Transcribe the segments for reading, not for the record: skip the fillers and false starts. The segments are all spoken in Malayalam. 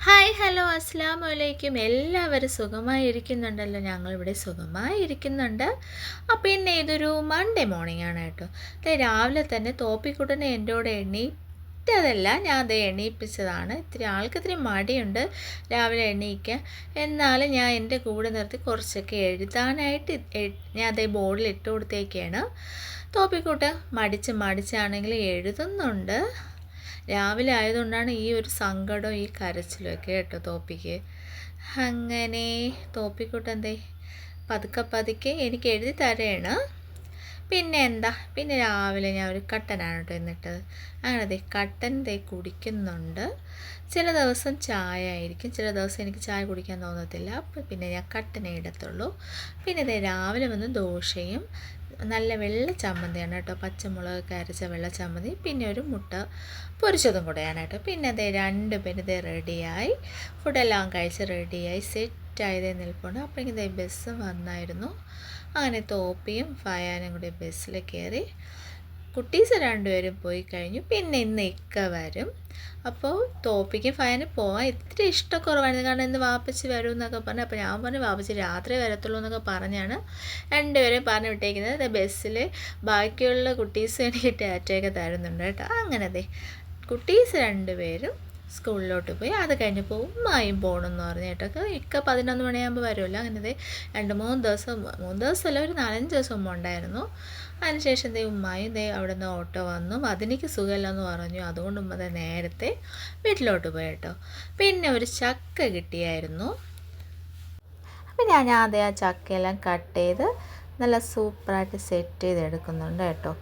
ഹായ് ഹലോ അസ്സലാമു അലൈക്കും. എല്ലാവരും സുഖമായിരിക്കുന്നുണ്ടല്ലോ? ഞങ്ങളിവിടെ സുഖമായിരിക്കുന്നുണ്ട്. അപ്പോൾ ഇന്ന് ഇതൊരു മൺഡേ മോർണിംഗ് ആണ് കേട്ടോ. രാവിലെ തന്നെ തോപ്പിക്കുട്ടനെ എൻ്റെ കൂടെ എണീറ്റതല്ല, ഞാൻ അത് എണീപ്പിച്ചതാണ്. ഇത്തിരി മടിയുണ്ട് രാവിലെ എണീക്കാൻ. എന്നാലും ഞാൻ എൻ്റെ കൂടെ നിർത്തി കുറച്ചൊക്കെ എഴുതാനായിട്ട് ഞാൻ അതേ ബോർഡിൽ ഇട്ട് കൊടുത്തേക്കാണ്. തോപ്പിക്കുട്ടൻ മടിച്ചാണെങ്കിൽ എഴുതുന്നുണ്ട്. രാവിലെ ആയതുകൊണ്ടാണ് ഈ ഒരു സങ്കടവും ഈ കരച്ചിലൊക്കെ കേട്ടോ തോപ്പിക്ക്. അങ്ങനെ തോപ്പിക്കുട്ടെന്തേ പതുക്കെ എനിക്ക് എഴുതി തരേണ്. പിന്നെ രാവിലെ ഞാൻ ഒരു കട്ടനാണ് കേട്ടോ എന്നിട്ടത്. അങ്ങനെ കട്ടൻ കുടിക്കുന്നുണ്ട്. ചില ദിവസം ചായ ആയിരിക്കും, ചില ദിവസം എനിക്ക് ചായ കുടിക്കാൻ തോന്നത്തില്ല. അപ്പോൾ പിന്നെ ഞാൻ കട്ടനേ ഇടത്തുള്ളൂ. പിന്നെ രാവിലെ വന്ന് ദോശയും നല്ല വെള്ള ചമ്മന്തിയാണ് കേട്ടോ, പച്ചമുളകൊക്കെ അരച്ച വെള്ള ചമ്മന്തി, പിന്നെ ഒരു മുട്ട പൊരിച്ചതും കൂടെയാണ് കേട്ടോ. പിന്നെ രണ്ട് പേര് റെഡിയായി, ഫുഡെല്ലാം കഴിച്ച് റെഡിയായി സെറ്റായതേ നിൽപ്പുണ്ട്. അപ്പോൾ ബസ് വന്നായിരുന്നു. അങ്ങനെ തോപ്പിയും ഫയാനും കൂടി ബസ്സിൽ കയറി. കുട്ടീസ് രണ്ടുപേരും പോയി കഴിഞ്ഞു. പിന്നെ ഇന്ന് ഇക്ക വരും. അപ്പോൾ തോപ്പിക്കും ഫയാനും പോകാൻ ഇത്തിരി ഇഷ്ടക്കുറവായിരുന്നു, കാരണം ഇന്ന് വാപ്പച്ചി വരും എന്നൊക്കെ പറഞ്ഞു. അപ്പോൾ ഞാൻ പറഞ്ഞു വാപ്പച്ചി രാത്രി വരത്തുള്ളൂ എന്നൊക്കെ പറഞ്ഞാണ് രണ്ടുപേരും പറഞ്ഞു വിട്ടേക്കുന്നത്. ബസ്സിൽ ബാക്കിയുള്ള കുട്ടീസ് എനിക്ക് ടാറ്റയൊക്കെ തരുന്നുണ്ട് കേട്ടോ. അങ്ങനെ കുട്ടീസ് രണ്ടുപേരും സ്കൂളിലോട്ട് പോയി. അത് കഴിഞ്ഞപ്പോൾ ഉമ്മായും പോകണമെന്ന് പറഞ്ഞു കേട്ടോ. ഇക്ക 11 മണിയാകുമ്പോൾ വരുമല്ലോ. അങ്ങനെ 2-3 ദിവസമല്ല, ഒരു 4-5 ദിവസം ഉമ്മ ഉണ്ടായിരുന്നു. അതിനുശേഷം ഉമ്മായും അവിടെ നിന്ന് ഓട്ടോ വന്നു. അതിനിക്ക് സുഖമില്ലെന്ന് പറഞ്ഞു, അതുകൊണ്ട് ഉമ്മ നേരത്തെ വീട്ടിലോട്ട് പോയി കേട്ടോ. പിന്നെ ഒരു ചക്ക കിട്ടിയായിരുന്നു. അപ്പം ഞാൻ ആ ചക്കയെല്ലാം കട്ട് ചെയ്ത് നല്ല സൂപ്പറായിട്ട് സെറ്റ് ചെയ്തെടുക്കുന്നുണ്ട് കേട്ടോ.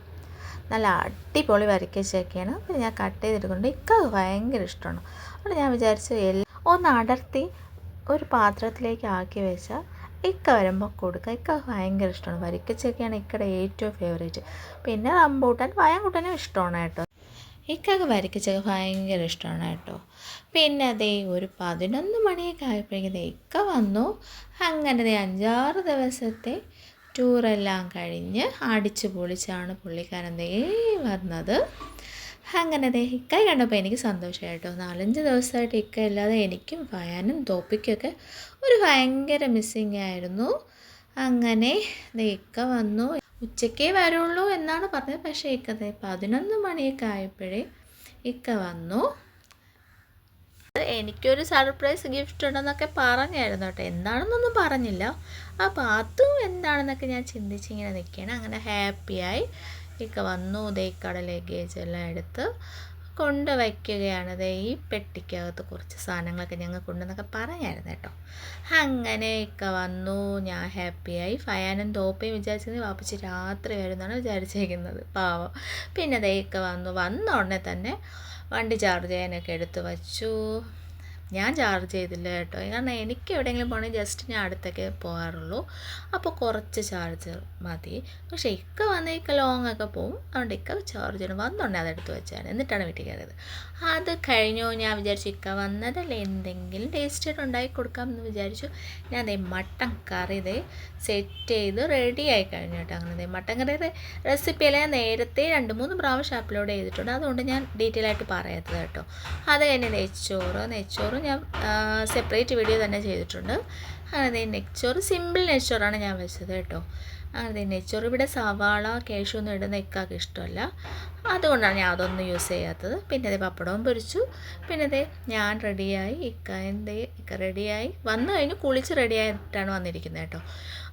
നല്ല അടിപൊളി വരയ്ക്കച്ചൊക്കെയാണ്. പിന്നെ ഞാൻ കട്ട് ചെയ്തെടുക്കുന്നുണ്ട്. ഇക്കക്ക് ഭയങ്കര ഇഷ്ടമാണ്. അപ്പോൾ ഞാൻ വിചാരിച്ചു ഒന്ന് അടർത്തി ഒരു പാത്രത്തിലേക്ക് ആക്കി വെച്ചാൽ ഇക്ക വരുമ്പോൾ കൊടുക്കുക. ഇക്കക്ക് ഭയങ്കര ഇഷ്ടമാണ്. വരയ്ക്കച്ചൊക്കെയാണ് ഇക്കയുടെ ഏറ്റവും ഫേവറേറ്റ്. പിന്നെ റംബൂട്ടാൻ വയങ്കുട്ടനും ഇഷ്ടമാണ് കേട്ടോ. ഇക്കക്ക് വരയ്ക്കച്ചൊക്കെ ഭയങ്കര ഇഷ്ടമാണ് കേട്ടോ. പിന്നെ ഒരു 11 മണിയൊക്കെ ആയപ്പോഴേക്കും ഇക്ക വന്നു. അങ്ങനെ 5-6 ദിവസത്തെ ടൂറെല്ലാം കഴിഞ്ഞ് അടിച്ച് പൊളിച്ചാണ് പുള്ളിക്കാരൻ വന്നത്. അങ്ങനെ ഇക്ക കണ്ടപ്പോൾ എനിക്ക് സന്തോഷമായിട്ടോ. 4-5 ദിവസമായിട്ട് ഇക്ക ഇല്ലാതെ എനിക്കും ഫയാനും തോപ്പിക്കൊക്കെ ഒരു ഭയങ്കര മിസ്സിങ് ആയിരുന്നു. അങ്ങനെ ഇക്ക വന്നു. ഉച്ചക്കേ വരുള്ളൂ എന്നാണ് പറഞ്ഞത്, പക്ഷേ ഇക്ക 11 മണിയൊക്കെ ആയപ്പോഴേ ഇക്ക വന്നു. എനിക്കൊരു സർപ്രൈസ് ഗിഫ്റ്റ് ഉണ്ടെന്നൊക്കെ പറഞ്ഞായിരുന്നു കേട്ടോ. എന്താണെന്നൊന്നും പറഞ്ഞില്ല. അപ്പോൾ അതും എന്താണെന്നൊക്കെ ഞാൻ ചിന്തിച്ചിങ്ങനെ നിൽക്കുകയാണ്. അങ്ങനെ ഹാപ്പിയായി ഇക്ക വന്നു. ഇക്കടെ ലഗേജ് എല്ലാം എടുത്ത് കൊണ്ട് വയ്ക്കുകയാണ്. ഈ പെട്ടിക്കകത്ത് കുറച്ച് സാധനങ്ങളൊക്കെ ഞങ്ങൾ കൊണ്ടുവന്നൊക്കെ പറഞ്ഞായിരുന്നു കേട്ടോ. അങ്ങനെ ഇക്ക വന്നു, ഞാൻ ഹാപ്പിയായി. ഫയാനും തോപ്പയും വിചാരിച്ചത് വാപ്പച്ചി രാത്രി വരുമെന്നാണ് വിചാരിച്ചിരിക്കുന്നത്, പാവം. പിന്നെ ഇക്ക വന്ന ഉടനെ തന്നെ വണ്ടി ചാർജ് ചെയ്യാനൊക്കെ എടുത്ത് വച്ചു. ഞാൻ ചാർജ് ചെയ്തില്ല കേട്ടോ, കാരണം എനിക്ക് എവിടെയെങ്കിലും പോകണമെങ്കിൽ ജസ്റ്റ് ഞാൻ അടുത്തൊക്കെ പോകാറുള്ളൂ. അപ്പോൾ കുറച്ച് ചാർജർ മതി. പക്ഷേ ഇക്ക ഇക്ക ലോങ് ഒക്കെ പോവും, അതുകൊണ്ട് ഇക്ക ചാർജ് ചെയ്യണം. വന്നുണ്ടെങ്കിൽ അതെടുത്ത് വെച്ചാണ്, എന്നിട്ടാണ് വീട്ടിൽ കയറിയത്. അത് കഴിഞ്ഞു. ഞാൻ വിചാരിച്ചു ഇക്ക വന്നതല്ലേ എന്തെങ്കിലും ടേസ്റ്റായിട്ട് ഉണ്ടാക്കി കൊടുക്കാമെന്ന് വിചാരിച്ചു. ഞാൻ മട്ടൻ കറി സെറ്റ് ചെയ്ത് റെഡിയായി കഴിഞ്ഞു കേട്ടോ. അങ്ങനെ മട്ടൻ കറിയുടെ റെസിപ്പിയെല്ലാം ഞാൻ നേരത്തെ 2-3 പ്രാവശ്യം അപ്ലോഡ് ചെയ്തിട്ടുണ്ട്, അതുകൊണ്ട് ഞാൻ ഡീറ്റെയിൽ ആയിട്ട് പറയാത്തത് കേട്ടോ. അത് കഴിഞ്ഞ് നെയ്ച്ചോറ് ഞാൻ സെപ്പറേറ്റ് വീഡിയോ തന്നെ ചെയ്തിട്ടുണ്ട്. അങ്ങനെ നെയ്ച്ചോറ് സിമ്പിൾ നെയ്ച്ചോറാണ് ഞാൻ വെച്ചത് കേട്ടോ. അങ്ങനെ നെയ്ച്ചോറ് ഇവിടെ സവാള കേശൊന്നും ഇടുന്ന ഇക്കാക്ക് ഇഷ്ടമല്ല, അതുകൊണ്ടാണ് ഞാൻ അതൊന്നും യൂസ് ചെയ്യാത്തത്. പിന്നെ പപ്പടവും പൊരിച്ചു. പിന്നെ ഞാൻ റെഡിയായി. ഇക്ക റെഡിയായി വന്നു കഴിഞ്ഞ് കുളിച്ച് റെഡിയായിട്ടാണ് വന്നിരിക്കുന്നത് കേട്ടോ.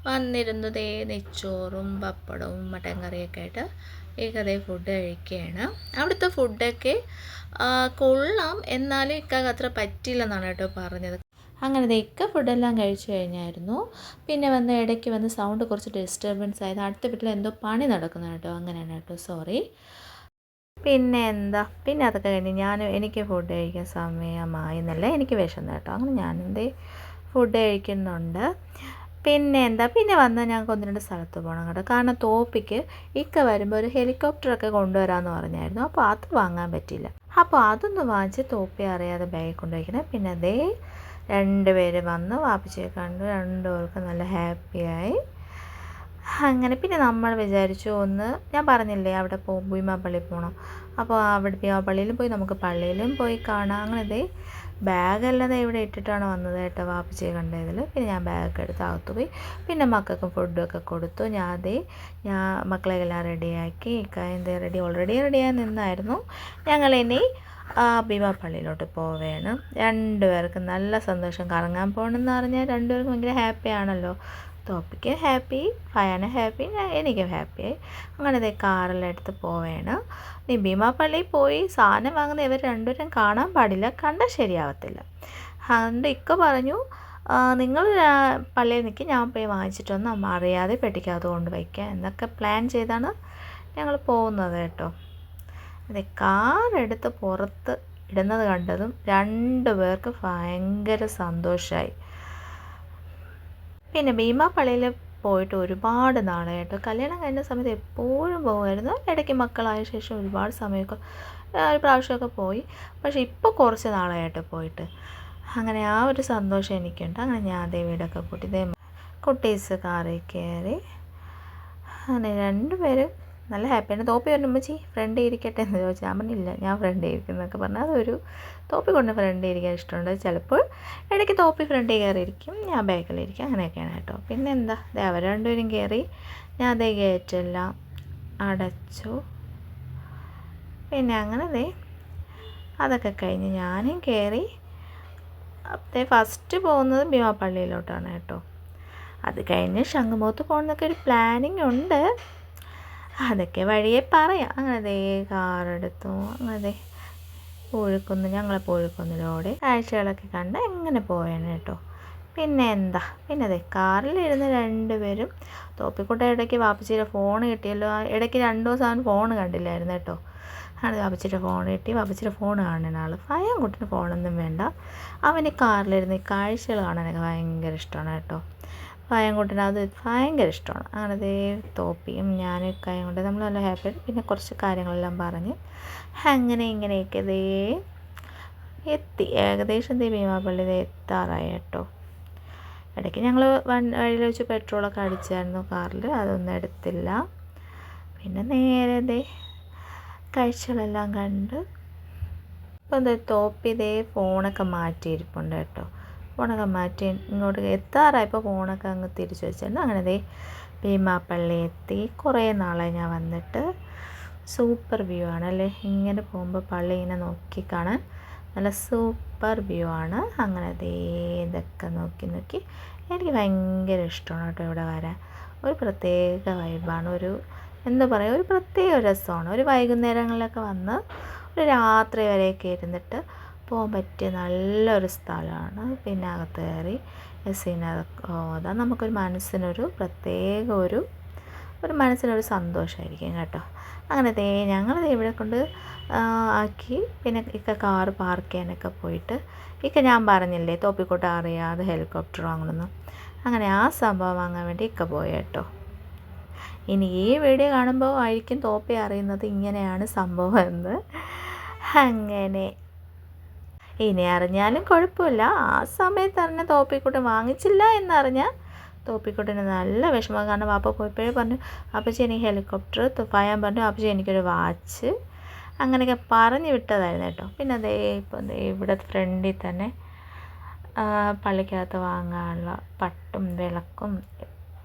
വന്നിരുന്നത് നെയ്ച്ചോറും പപ്പടവും മട്ടൻ കറിയൊക്കെ ആയിട്ട് ഇക്ക ഫുഡ് കഴിക്കുകയാണ്. അവിടുത്തെ ഫുഡൊക്കെ കൊള്ളാം, എന്നാലും ഇക്കാക്ക് അത്ര പറ്റിയില്ലെന്നാണ് കേട്ടോ പറഞ്ഞത്. അങ്ങനെ ഇക്ക ഫുഡെല്ലാം കഴിച്ചു കഴിഞ്ഞായിരുന്നു. പിന്നെ ഇടയ്ക്ക് സൗണ്ട് കുറച്ച് ഡിസ്റ്റർബൻസ് ആയത്. അടുത്ത വീട്ടിൽ എന്തോ പണി നടക്കുന്നു കേട്ടോ, അങ്ങനെയാണ് കേട്ടോ, സോറി. പിന്നെ അതൊക്കെ കഴിഞ്ഞ് എനിക്ക് ഫുഡ് കഴിക്കാൻ സമയമായി എന്നല്ല, എനിക്ക് വിശന്നു കേട്ടോ. അങ്ങനെ ഞാൻ ഫുഡ് കഴിക്കുന്നുണ്ട്. പിന്നെ ഞങ്ങൾക്ക് 1-2 സ്ഥലത്ത് പോകണം കേട്ടോ. കാരണം തോപ്പിക്ക് ഇക്ക വരുമ്പോൾ ഒരു ഹെലികോപ്റ്ററൊക്കെ കൊണ്ടുവരാമെന്ന് പറഞ്ഞായിരുന്നു. അപ്പോൾ അത് വാങ്ങാൻ പറ്റിയില്ല. അപ്പോൾ അതൊന്ന് വാങ്ങിച്ച് തോപ്പി അറിയാതെ ബാഗിൽ കൊണ്ടുവയ്ക്കണം. പിന്നെ 2 പേര് വന്ന് വാപ്പച്ചിയെ കണ്ടു. 2 പേർക്കും നല്ല ഹാപ്പിയായി. അങ്ങനെ പിന്നെ നമ്മൾ വിചാരിച്ചു ഞാൻ പറഞ്ഞില്ലേ അവിടെ ബീമാ പള്ളിയിൽ പോകണം. അപ്പോൾ അവിടെ ബീമാ പള്ളിയിലും പോയി, നമുക്ക് പള്ളിയിലും പോയി കാണാം. അങ്ങനെ ബാഗെല്ലാം ദേ ഇവിടെ ഇട്ടിട്ടാണ് വന്നത് കേട്ടോ വാപ്പച്ചിയെ കണ്ടതിൽ. പിന്നെ ഞാൻ ബാഗൊക്കെ എടുത്ത് അകത്ത് പോയി. പിന്നെ മക്കൾക്കും ഫുഡൊക്കെ കൊടുത്തു. ഞാൻ മക്കളെല്ലാം റെഡിയാക്കി. ഇക്കായൻ്റെ ഓൾറെഡി റെഡിയായി നിന്നായിരുന്നു. ഞങ്ങളിനി ഭീമാ പള്ളിയിലോട്ട് പോവുകയാണ്. രണ്ടുപേർക്കും നല്ല സന്തോഷം. കറങ്ങാൻ പോകണമെന്ന് പറഞ്ഞാൽ രണ്ടുപേർക്കും ഭയങ്കര ഹാപ്പിയാണല്ലോ. തോപ്പിക്ക് ഹാപ്പി, ഫയാന് ഹാപ്പി, എനിക്കും ഹാപ്പിയായി. അങ്ങനെ ഇതേ കാറെല്ലാം എടുത്ത് പോവുകയാണ്. നീ ഭീമാ പള്ളിയിൽ പോയി സാധനം വാങ്ങുന്ന ഇവർ രണ്ടുപേരും കാണാൻ പാടില്ല, കണ്ടാൽ ശരിയാവത്തില്ല. അതുകൊണ്ട് ഇക്ക പറഞ്ഞു നിങ്ങൾ പള്ളിയിൽ നിൽക്കി, ഞാൻ പോയി വാങ്ങിച്ചിട്ടൊന്ന് അറിയാതെ പെട്ടിക്കകത്ത് കൊണ്ട് വയ്ക്കാം എന്നൊക്കെ പ്ലാൻ ചെയ്താണ് ഞങ്ങൾ പോകുന്നത് കേട്ടോ. അതെ, കാറെടുത്ത് പുറത്ത് ഇടുന്നത് കണ്ടതും രണ്ടു പേർക്ക് ഭയങ്കര സന്തോഷമായി. പിന്നെ ഭീമാ പള്ളിയിൽ പോയിട്ട് ഒരുപാട് നാളായിട്ട്. കല്യാണം കഴിഞ്ഞ സമയത്ത് എപ്പോഴും പോകുമായിരുന്നു. ഇടയ്ക്ക് മക്കളായ ശേഷം ഒരുപാട് സമയമൊക്കെ ഒരു പ്രാവശ്യമൊക്കെ പോയി. പക്ഷേ ഇപ്പോൾ കുറച്ച് നാളായിട്ട് പോയിട്ട്. അങ്ങനെ ആ ഒരു സന്തോഷം എനിക്കുണ്ട്. അങ്ങനെ ഞാൻ അതേ വീടൊക്കെ കൂട്ടി കുട്ടീസ് കാറിൽ കയറി. അങ്ങനെ രണ്ടുപേരും നല്ല ഹാപ്പിയാണ്. തോപ്പി പറഞ്ഞു ഉമ്മച്ചി ഫ്രണ്ട് ഇരിക്കട്ടെ എന്ന് ചോദിച്ചാൽ ഞാൻ പറഞ്ഞില്ല, ഞാൻ ഫ്രണ്ട് ഇരിക്കുന്നതൊക്കെ പറഞ്ഞാൽ അതൊരു തോപ്പി കൊണ്ട് ഫ്രണ്ട് ഇരിക്കാൻ ഇഷ്ടമുണ്ട്. ചിലപ്പോൾ ഇടയ്ക്ക് തോപ്പി ഫ്രണ്ടിൽ കയറിയിരിക്കും, ഞാൻ ബാക്കിലിരിക്കും, അങ്ങനെയൊക്കെയാണ് കേട്ടോ. പിന്നെ എന്താ അവർ രണ്ടുപേരും കയറി. ഞാൻ അതേ ഗേറ്റെല്ലാം അടച്ചു. പിന്നെ അങ്ങനെ അതൊക്കെ കഴിഞ്ഞ് ഞാനും കയറി. ഫസ്റ്റ് പോകുന്നത് ഭീമാ പള്ളിയിലോട്ടാണ് കേട്ടോ. അത് കഴിഞ്ഞ് ശംഖുമുഖത്ത് പോകണമെന്നൊക്കെ ഒരു പ്ലാനിങ് ഉണ്ട്. അതൊക്കെ വഴിയെ പറയാം. അങ്ങനെ കാറെടുത്തു. അങ്ങനെ ഞങ്ങളെ പൂഴിക്കുന്നിലൂടെ കാഴ്ചകളൊക്കെ കണ്ട് എങ്ങനെ പോയാണ് കേട്ടോ. പിന്നെ എന്താ കാറിലിരുന്ന് രണ്ടുപേരും. തോപ്പിക്കുട്ട ഇടയ്ക്ക് വാപ്പച്ചിയുടെ ഫോൺ കിട്ടിയല്ലോ. ഇടയ്ക്ക് 2 ദിവസം അവൻ ഫോൺ കണ്ടില്ലായിരുന്നു കേട്ടോ. ആണ് വാപ്പച്ചിയുടെ ഫോൺ കിട്ടി. വാപ്പച്ചിയുടെ ഫോൺ കാണുന്ന ആൾ. ഫയാൻകുട്ടിന് ഫോണൊന്നും വേണ്ട. അവന് കാറിലിരുന്ന് ഈ കാഴ്ചകൾ കാണാനൊക്കെ ഭയങ്കര ഇഷ്ടമാണ് കേട്ടോ. ഫയാൻകുട്ടിന് അത് ഭയങ്കര ഇഷ്ടമാണ്. അങ്ങനെ തോപ്പിയും ഞാനും കായം കൊണ്ട് നമ്മൾ നല്ല ഹാപ്പിയായിട്ട് പിന്നെ കുറച്ച് കാര്യങ്ങളെല്ലാം പറഞ്ഞ് അങ്ങനെ ഇങ്ങനെയൊക്കെ എത്തി. ഏകദേശം ഭീമാ പള്ളി എത്താറായി കേട്ടോ. ഇടയ്ക്ക് ഞങ്ങൾ വഴിയിൽ വെച്ച് പെട്രോളൊക്കെ അടിച്ചായിരുന്നു കാറിൽ, അതൊന്നും എടുത്തില്ല. പിന്നെ നേരെ കാഴ്ചകളെല്ലാം കണ്ട്. ഇപ്പം തോപ്പി ഫോണൊക്കെ മാറ്റിയിരിപ്പുണ്ട് കേട്ടോ. ഫോണൊക്കെ മാറ്റി ഇങ്ങോട്ട് എത്താറായപ്പോൾ ഫോണൊക്കെ അങ്ങ് തിരിച്ചു വെച്ചിട്ടുണ്ട്. അങ്ങനെ ഭീമാ പള്ളി എത്തി. കുറേ നാളായി ഞാൻ വന്നിട്ട്. സൂപ്പർ വ്യൂ ആണല്ലേ, ഇങ്ങനെ പോകുമ്പോൾ പള്ളി ഇങ്ങനെ നോക്കി കാണാൻ നല്ല സൂപ്പർ വ്യൂ ആണ്. അങ്ങനെ ഇതൊക്കെ നോക്കി എനിക്ക് ഭയങ്കര ഇഷ്ടമാണ് കേട്ടോ ഇവിടെ വരാൻ. ഒരു പ്രത്യേക വൈബാണ്. എന്താ പറയുക, ഒരു പ്രത്യേക രസമാണ്. ഒരു വൈകുന്നേരങ്ങളിലൊക്കെ വന്ന് ഒരു രാത്രി വരെയൊക്കെ ഇരുന്നിട്ട് പോകാൻ പറ്റിയ നല്ലൊരു സ്ഥലമാണ്. പിന്നെ അകത്ത് കയറി എസ്സിനതൊക്കെ ഓതാം. നമുക്കൊരു മനസ്സിനൊരു പ്രത്യേക ഒരു മനസ്സിനൊരു സന്തോഷമായിരിക്കും കേട്ടോ. അങ്ങനെ ഞങ്ങൾ ഇവിടെ കൊണ്ട് ആക്കി. പിന്നെ കാറ് പാർക്ക് ചെയ്യാനൊക്കെ പോയിട്ട് ഞാൻ പറഞ്ഞില്ലേ തോപ്പിക്കോട്ട അറിയാതെ ഹെലികോപ്റ്റർ വാങ്ങണമെന്ന്. അങ്ങനെ ആ സംഭവം വാങ്ങാൻ വേണ്ടി പോയി കേട്ടോ. ഇനി ഈ വീഡിയോ കാണുമ്പോൾ ആയിരിക്കും തോപ്പി അറിയുന്നത് ഇങ്ങനെയാണ് സംഭവം എന്ന്. അങ്ങനെ ഇനി അറിഞ്ഞാലും കുഴപ്പമില്ല. ആ സമയത്ത് തന്നെ തോപ്പിക്കുട്ടൻ വാങ്ങിച്ചില്ല എന്നറിഞ്ഞാൽ തോപ്പിക്കുട്ടന് നല്ല വിഷമം. കാരണം വാപ്പ പോയപ്പോഴേ പറഞ്ഞു അപ്പച്ചി എനിക്ക് ഹെലികോപ്റ്റർ. ഫയാൻ പറഞ്ഞു അപ്പച്ചി എനിക്കൊരു വാച്ച്. അങ്ങനെയൊക്കെ പറഞ്ഞു വിട്ടതായിരുന്നു കേട്ടോ. പിന്നെ ഇപ്പം ഇവിടെ ഫ്രണ്ടിൽ തന്നെ പള്ളിക്കകത്ത് വാങ്ങാനുള്ള പട്ടും വിളക്കും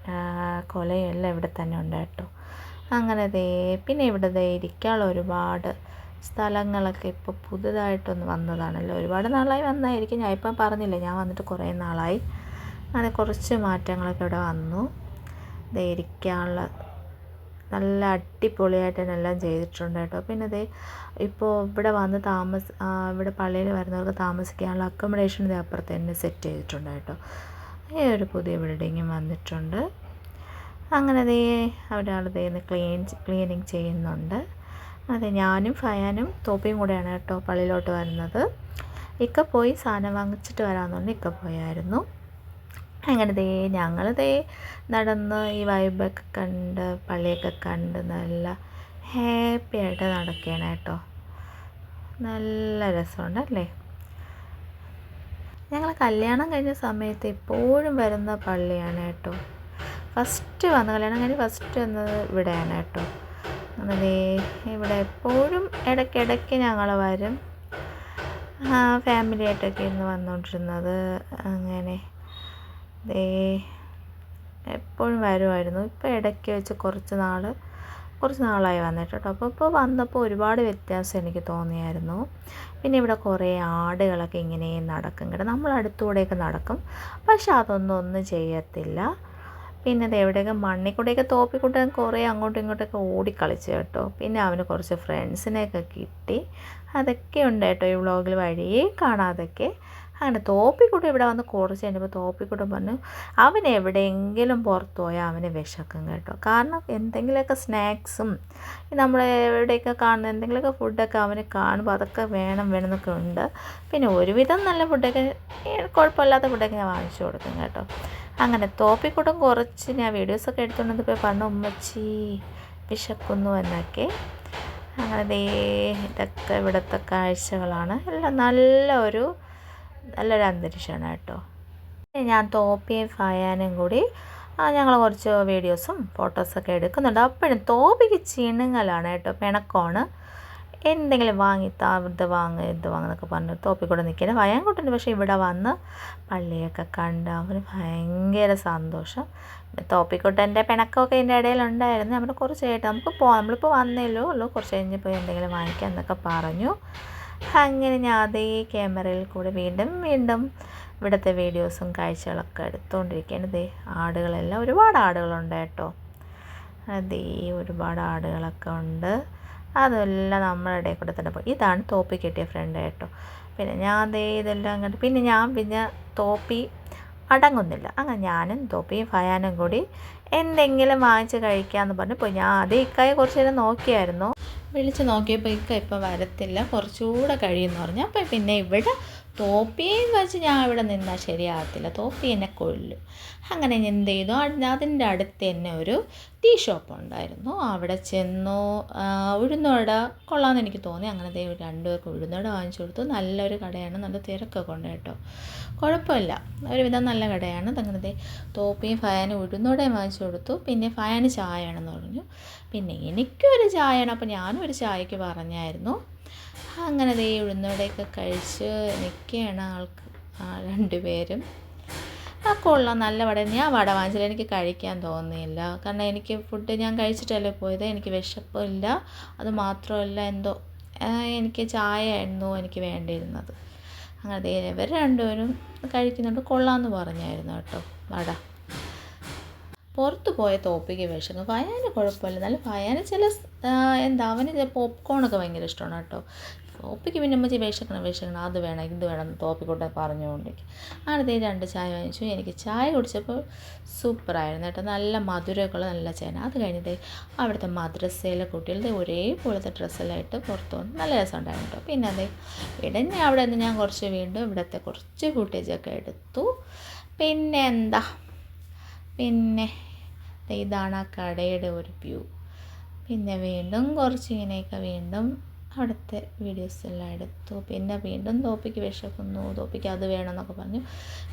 കൊലയും എല്ലാം ഇവിടെ തന്നെ ഉണ്ട് കേട്ടോ. അങ്ങനെ പിന്നെ ഇവിടെ ഇരിക്കാനുള്ള ഒരുപാട് സ്ഥലങ്ങളൊക്കെ ഇപ്പോൾ പുതുതായിട്ടൊന്ന് വന്നതാണല്ലോ. ഒരുപാട് നാളായി വന്നായിരിക്കും. ഞാൻ ഇപ്പം പറഞ്ഞില്ലേ, ഞാൻ വന്നിട്ട് കുറേ നാളായി. അങ്ങനെ കുറച്ച് മാറ്റങ്ങളൊക്കെ ഇവിടെ വന്നു. ഇരിക്കാനുള്ള നല്ല അടിപൊളിയായിട്ട് തന്നെ എല്ലാം ചെയ്തിട്ടുണ്ട് കേട്ടോ. പിന്നെ ഇപ്പോൾ ഇവിടെ വന്ന് ഇവിടെ പള്ളിയിൽ വരുന്നവർക്ക് താമസിക്കാനുള്ള അക്കോമഡേഷൻ അപ്പുറത്ത് തന്നെ സെറ്റ് ചെയ്തിട്ടുണ്ട് കേട്ടോ. ഈ ഒരു പുതിയ ബിൽഡിങ്ങും വന്നിട്ടുണ്ട്. അങ്ങനെ അവിടെ ആൾ ക്ലീനിങ് ചെയ്യുന്നുണ്ട്. അതെ, ഞാനും ഫയാനും തോപ്പിയും കൂടെയാണ് കേട്ടോ പള്ളിയിലോട്ട് വരുന്നത്. പോയി സാധനം വാങ്ങിച്ചിട്ട് വരാമെന്നുണ്ട്. പോയായിരുന്നു. അങ്ങനെ ഞങ്ങൾ നടന്ന് ഈ വൈബൊക്കെ കണ്ട് പള്ളിയൊക്കെ കണ്ട് നല്ല ഹാപ്പി ആയിട്ട് നടക്കുകയാണ് കേട്ടോ. നല്ല രസമുണ്ടല്ലേ. ഞങ്ങൾ കല്യാണം കഴിഞ്ഞ സമയത്ത് എപ്പോഴും വരുന്ന പള്ളിയാണ് കേട്ടോ. കല്യാണം കഴിഞ്ഞ് ഫസ്റ്റ് വന്നത് ഇവിടെയാണ് കേട്ടോ. അങ്ങനെ ഇവിടെ എപ്പോഴും ഇടയ്ക്കിടയ്ക്ക് ഞങ്ങൾ വരും. ഫാമിലിയായിട്ടൊക്കെ ഇന്ന് വന്നുകൊണ്ടിരുന്നത്. അങ്ങനെ ദേ എപ്പോഴും വരുമായിരുന്നു. ഇപ്പോൾ ഇടയ്ക്ക് വെച്ച് കുറച്ച് നാളായി വന്നിട്ട് കേട്ടോ. അപ്പോൾ ഇപ്പോൾ വന്നപ്പോൾ ഒരുപാട് വ്യത്യാസം എനിക്ക് തോന്നിയായിരുന്നു. പിന്നെ ഇവിടെ കുറേ ആടുകളൊക്കെ ഇങ്ങനെ നടക്കും കേട്ടോ. നമ്മൾ അടുത്തൂടെയൊക്കെ നടക്കും, പക്ഷെ ഒന്നും ചെയ്യത്തില്ല. പിന്നെ അത് എവിടെയൊക്കെ മണ്ണിൽ കൂടെയൊക്കെ തോപ്പിക്കൂട്ടാൻ കുറേ അങ്ങോട്ടും ഇങ്ങോട്ടൊക്കെ ഓടിക്കളിച്ചു കേട്ടോ. പിന്നെ അവന് കുറച്ച് ഫ്രണ്ട്സിനെയൊക്കെ കിട്ടി. അതൊക്കെ ഉണ്ട് കേട്ടോ ഈ വ്ളോഗിൽ വഴിയേ കാണാതൊക്കെ. അങ്ങനെ തോപ്പിക്കൂട്ടം ഇവിടെ വന്ന് കുറച്ച് കഴിഞ്ഞപ്പോൾ തോപ്പിക്കൂട്ടം പറഞ്ഞു അവൻ എവിടെയെങ്കിലും പുറത്ത് പോയാൽ അവന് വിശക്കും കേട്ടോ. കാരണം എന്തെങ്കിലുമൊക്കെ സ്നാക്സും നമ്മൾ എവിടെയൊക്കെ കാണുന്ന എന്തെങ്കിലുമൊക്കെ ഫുഡൊക്കെ അവന് കാണുമ്പോൾ അതൊക്കെ വേണമെന്നൊക്കെ ഉണ്ട്. പിന്നെ ഒരുവിധം നല്ല ഫുഡൊക്കെ കുഴപ്പമില്ലാത്ത ഫുഡൊക്കെ ഞാൻ വാങ്ങിച്ചു കൊടുക്കും കേട്ടോ. അങ്ങനെ തോപ്പിക്കൂട്ടം കുറച്ച് ഞാൻ വീഡിയോസൊക്കെ എടുത്തുകൊണ്ട് പോയി പറഞ്ഞു ഉമ്മച്ചി വിശക്കുന്നു എന്നൊക്കെ. അങ്ങനെ ഇതൊക്കെ ഇവിടുത്തെ കാഴ്ചകളാണ്. എല്ലാം നല്ലൊരു അന്തരീക്ഷമാണ് കേട്ടോ. ഞാൻ തോപ്പിയും ഫയാനും കൂടി ഞങ്ങൾ കുറച്ച് വീഡിയോസും ഫോട്ടോസൊക്കെ എടുക്കുന്നുണ്ട്. അപ്പോഴും തോപ്പിക്ക് ചിണുങ്ങലാണ് കേട്ടോ, പിണക്കമാണ്. എന്തെങ്കിലും വാങ്ങിത്താ ഇത് വാങ്ങുന്നൊക്കെ പറഞ്ഞു തോപ്പിക്കൂടെ നിൽക്കുന്നത്. ഫയാൻകുട്ടൻ്റെ പക്ഷേ ഇവിടെ വന്ന് പള്ളിയൊക്കെ കണ്ട് അവന് ഭയങ്കര സന്തോഷം. തോപ്പിക്കുട്ടൻ്റെ പിണക്കമൊക്കെ ഇതിൻ്റെ ഇടയിലുണ്ടായിരുന്നു. നമ്മൾ കുറച്ച് കഴിഞ്ഞിട്ട് നമ്മളിപ്പോൾ വന്നേലോ ഉള്ളൂ, കുറച്ച് കഴിഞ്ഞ് പോയി എന്തെങ്കിലും വാങ്ങിക്കാം എന്നൊക്കെ പറഞ്ഞു. അങ്ങനെ ഞാൻ അതേ ക്യാമറയിൽ കൂടെ വീണ്ടും ഇവിടുത്തെ വീഡിയോസും കാഴ്ചകളൊക്കെ എടുത്തുകൊണ്ടിരിക്കുകയാണ്. ആടുകളെല്ലാം ഒരുപാട് ആടുകളുണ്ട് കേട്ടോ. ഒരുപാട് ആടുകളൊക്കെ ഉണ്ട്. അതെല്ലാം നമ്മുടെ ഇടയിൽ കൂടെ തന്നെ പോയി. ഇതാണ് തോപ്പി കിട്ടിയ ഫ്രണ്ട് കേട്ടോ. പിന്നെ ഞാൻ ഇതെല്ലാം കണ്ട് പിന്നെ തോപ്പി അടങ്ങുന്നില്ല. അങ്ങനെ ഞാനും തോപ്പിയും ഫയാനും കൂടി എന്തെങ്കിലും വാങ്ങിച്ച് കഴിക്കാമെന്ന് പറഞ്ഞു പോയി. ഞാൻ ഇക്കായെ കുറച്ച് നേരം നോക്കിയായിരുന്നു. വിളിച്ച് നോക്കിയപ്പോൾ ഇപ്പം വരത്തില്ല, കുറച്ചുകൂടെ കഴിയുമെന്ന് പറഞ്ഞു. അപ്പം പിന്നെ ഇവിടെ തോപ്പിയും വെച്ച് ഞാൻ ഇവിടെ നിന്നാൽ ശരിയാകത്തില്ല, തോപ്പി എന്നെ കൊല്ലും. അങ്ങനെ ഞാൻ എന്ത് ചെയ്തു, അതിൻ്റെ അടുത്ത് തന്നെ ഒരു ടീ ഷോപ്പ് ഉണ്ടായിരുന്നു. അവിടെ ചെന്നു. ഉഴുന്നുവട കൊള്ളാമെന്ന് എനിക്ക് തോന്നി. അങ്ങനെ രണ്ടുപേർക്ക് ഉഴുന്നുവട വാങ്ങിച്ചു കൊടുത്തു. നല്ലൊരു കടയാണ്, നല്ല തിരക്കൊക്കെ ഉണ്ട് കേട്ടോ. കുഴപ്പമില്ല, ഒരുവിധം നല്ല കടയാണ്. അങ്ങനെ തോപ്പിയും ഫയാനും ഉഴുന്നുവടയും വാങ്ങിച്ചു കൊടുത്തു. പിന്നെ ഫയാന് ചായ വേണമെന്ന് പറഞ്ഞു. പിന്നെ എനിക്കൊരു ചായ വേണം, അപ്പോൾ ഞാനും ഒരു ചായക്ക് പറഞ്ഞായിരുന്നു. അങ്ങനെ ഉഴുന്നുവടയൊക്കെ കഴിച്ച് നിൽക്കുകയാണ് രണ്ടുപേരും. കൊള്ളാം, നല്ല വട. ഞാൻ വട വാങ്ങിച്ചില്ല, എനിക്ക് കഴിക്കാൻ തോന്നിയില്ല. കാരണം എനിക്ക് ഫുഡ് ഞാൻ കഴിച്ചിട്ടല്ലേ പോയത്, എനിക്ക് വിശപ്പില്ല. അത് മാത്രമല്ല എനിക്ക് ചായ ആയിരുന്നു എനിക്ക് വേണ്ടിയിരുന്നത്. അങ്ങനെ ഇവർ രണ്ടുപേരും കഴിക്കുന്നുണ്ട്. കൊള്ളാമെന്ന് പറഞ്ഞായിരുന്നു കേട്ടോ വട. പുറത്ത് പോയ തോപ്പിക്ക് വിശക്കും. ഫയാന് കുഴപ്പമില്ല, എന്നാലും ഫയാന് അവന് പോപ്കോണൊക്കെ ഭയങ്കര ഇഷ്ടമാണ് കേട്ടോ. തോപ്പിക്ക് പിന്നെ ഉമ്മച്ചി വിശക്കണം അത് വേണം ഇത് വേണം തോപ്പിക്കൂട്ടെ പറഞ്ഞുകൊണ്ടിരിക്കും. അങ്ങനെ 2 ചായ വാങ്ങിച്ചു. എനിക്ക് ചായ കുടിച്ചപ്പോൾ സൂപ്പറായിരുന്നു കേട്ടോ. നല്ല മധുരമൊക്കെയുള്ള നല്ല ചായ. അത് കഴിഞ്ഞിട്ട് അവിടുത്തെ മദ്രസയിലെ കുട്ടികളുടെ ഒരേപോലത്തെ ഡ്രസ്സെല്ലാം ഇട്ട് പുറത്തു കൊണ്ട് നല്ല രസമുണ്ടായിരുന്നു കേട്ടോ. പിന്നെ അവിടെ നിന്ന് ഞാൻ വീണ്ടും ഇവിടുത്തെ കുറച്ച് ഫുട്ടേജൊക്കെ എടുത്തു. പിന്നെ ഇതാണ് ആ കടയുടെ ഒരു വ്യൂ. പിന്നെ വീണ്ടും വീണ്ടും അവിടുത്തെ വീഡിയോസെല്ലാം എടുത്തു. പിന്നെ വീണ്ടും തോപ്പിക്ക് വിശക്കുന്നു, തോപ്പിക്ക് അത് വേണമെന്നൊക്കെ പറഞ്ഞു.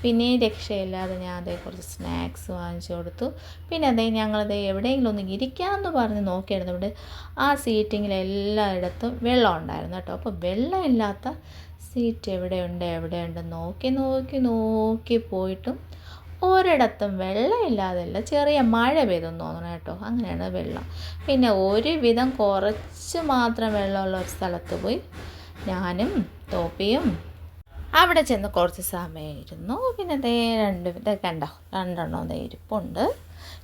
പിന്നെയും രക്ഷയില്ലാതെ ഞാൻ കുറച്ച് സ്നാക്സ് വാങ്ങിച്ചു കൊടുത്തു. പിന്നെ ഞങ്ങൾ എവിടെയെങ്കിലും ഒന്ന് ഇരിക്കാമെന്ന് പറഞ്ഞ് നോക്കിയായിരുന്നു. ഇവിടെ ആ സീറ്റിങ്ങിലെല്ലായിടത്തും വെള്ളം ഉണ്ടായിരുന്നു കേട്ടോ. അപ്പോൾ വെള്ളമില്ലാത്ത സീറ്റ് എവിടെയുണ്ട് നോക്കി പോയിട്ടും ഒരിടത്തും വെള്ളമില്ലാതല്ല, ചെറിയ മഴ പെയ്തെന്ന് തോന്നണം കേട്ടോ. അങ്ങനെയാണ് വെള്ളം. പിന്നെ ഒരുവിധം കുറച്ച് മാത്രം വെള്ളമുള്ള ഒരു സ്ഥലത്ത് പോയി ഞാനും തോപ്പിയും അവിടെ ചെന്ന് കുറച്ച് സമയം ഇരുന്നു. പിന്നെ രണ്ടെണ്ണം ഇരിപ്പുണ്ട്,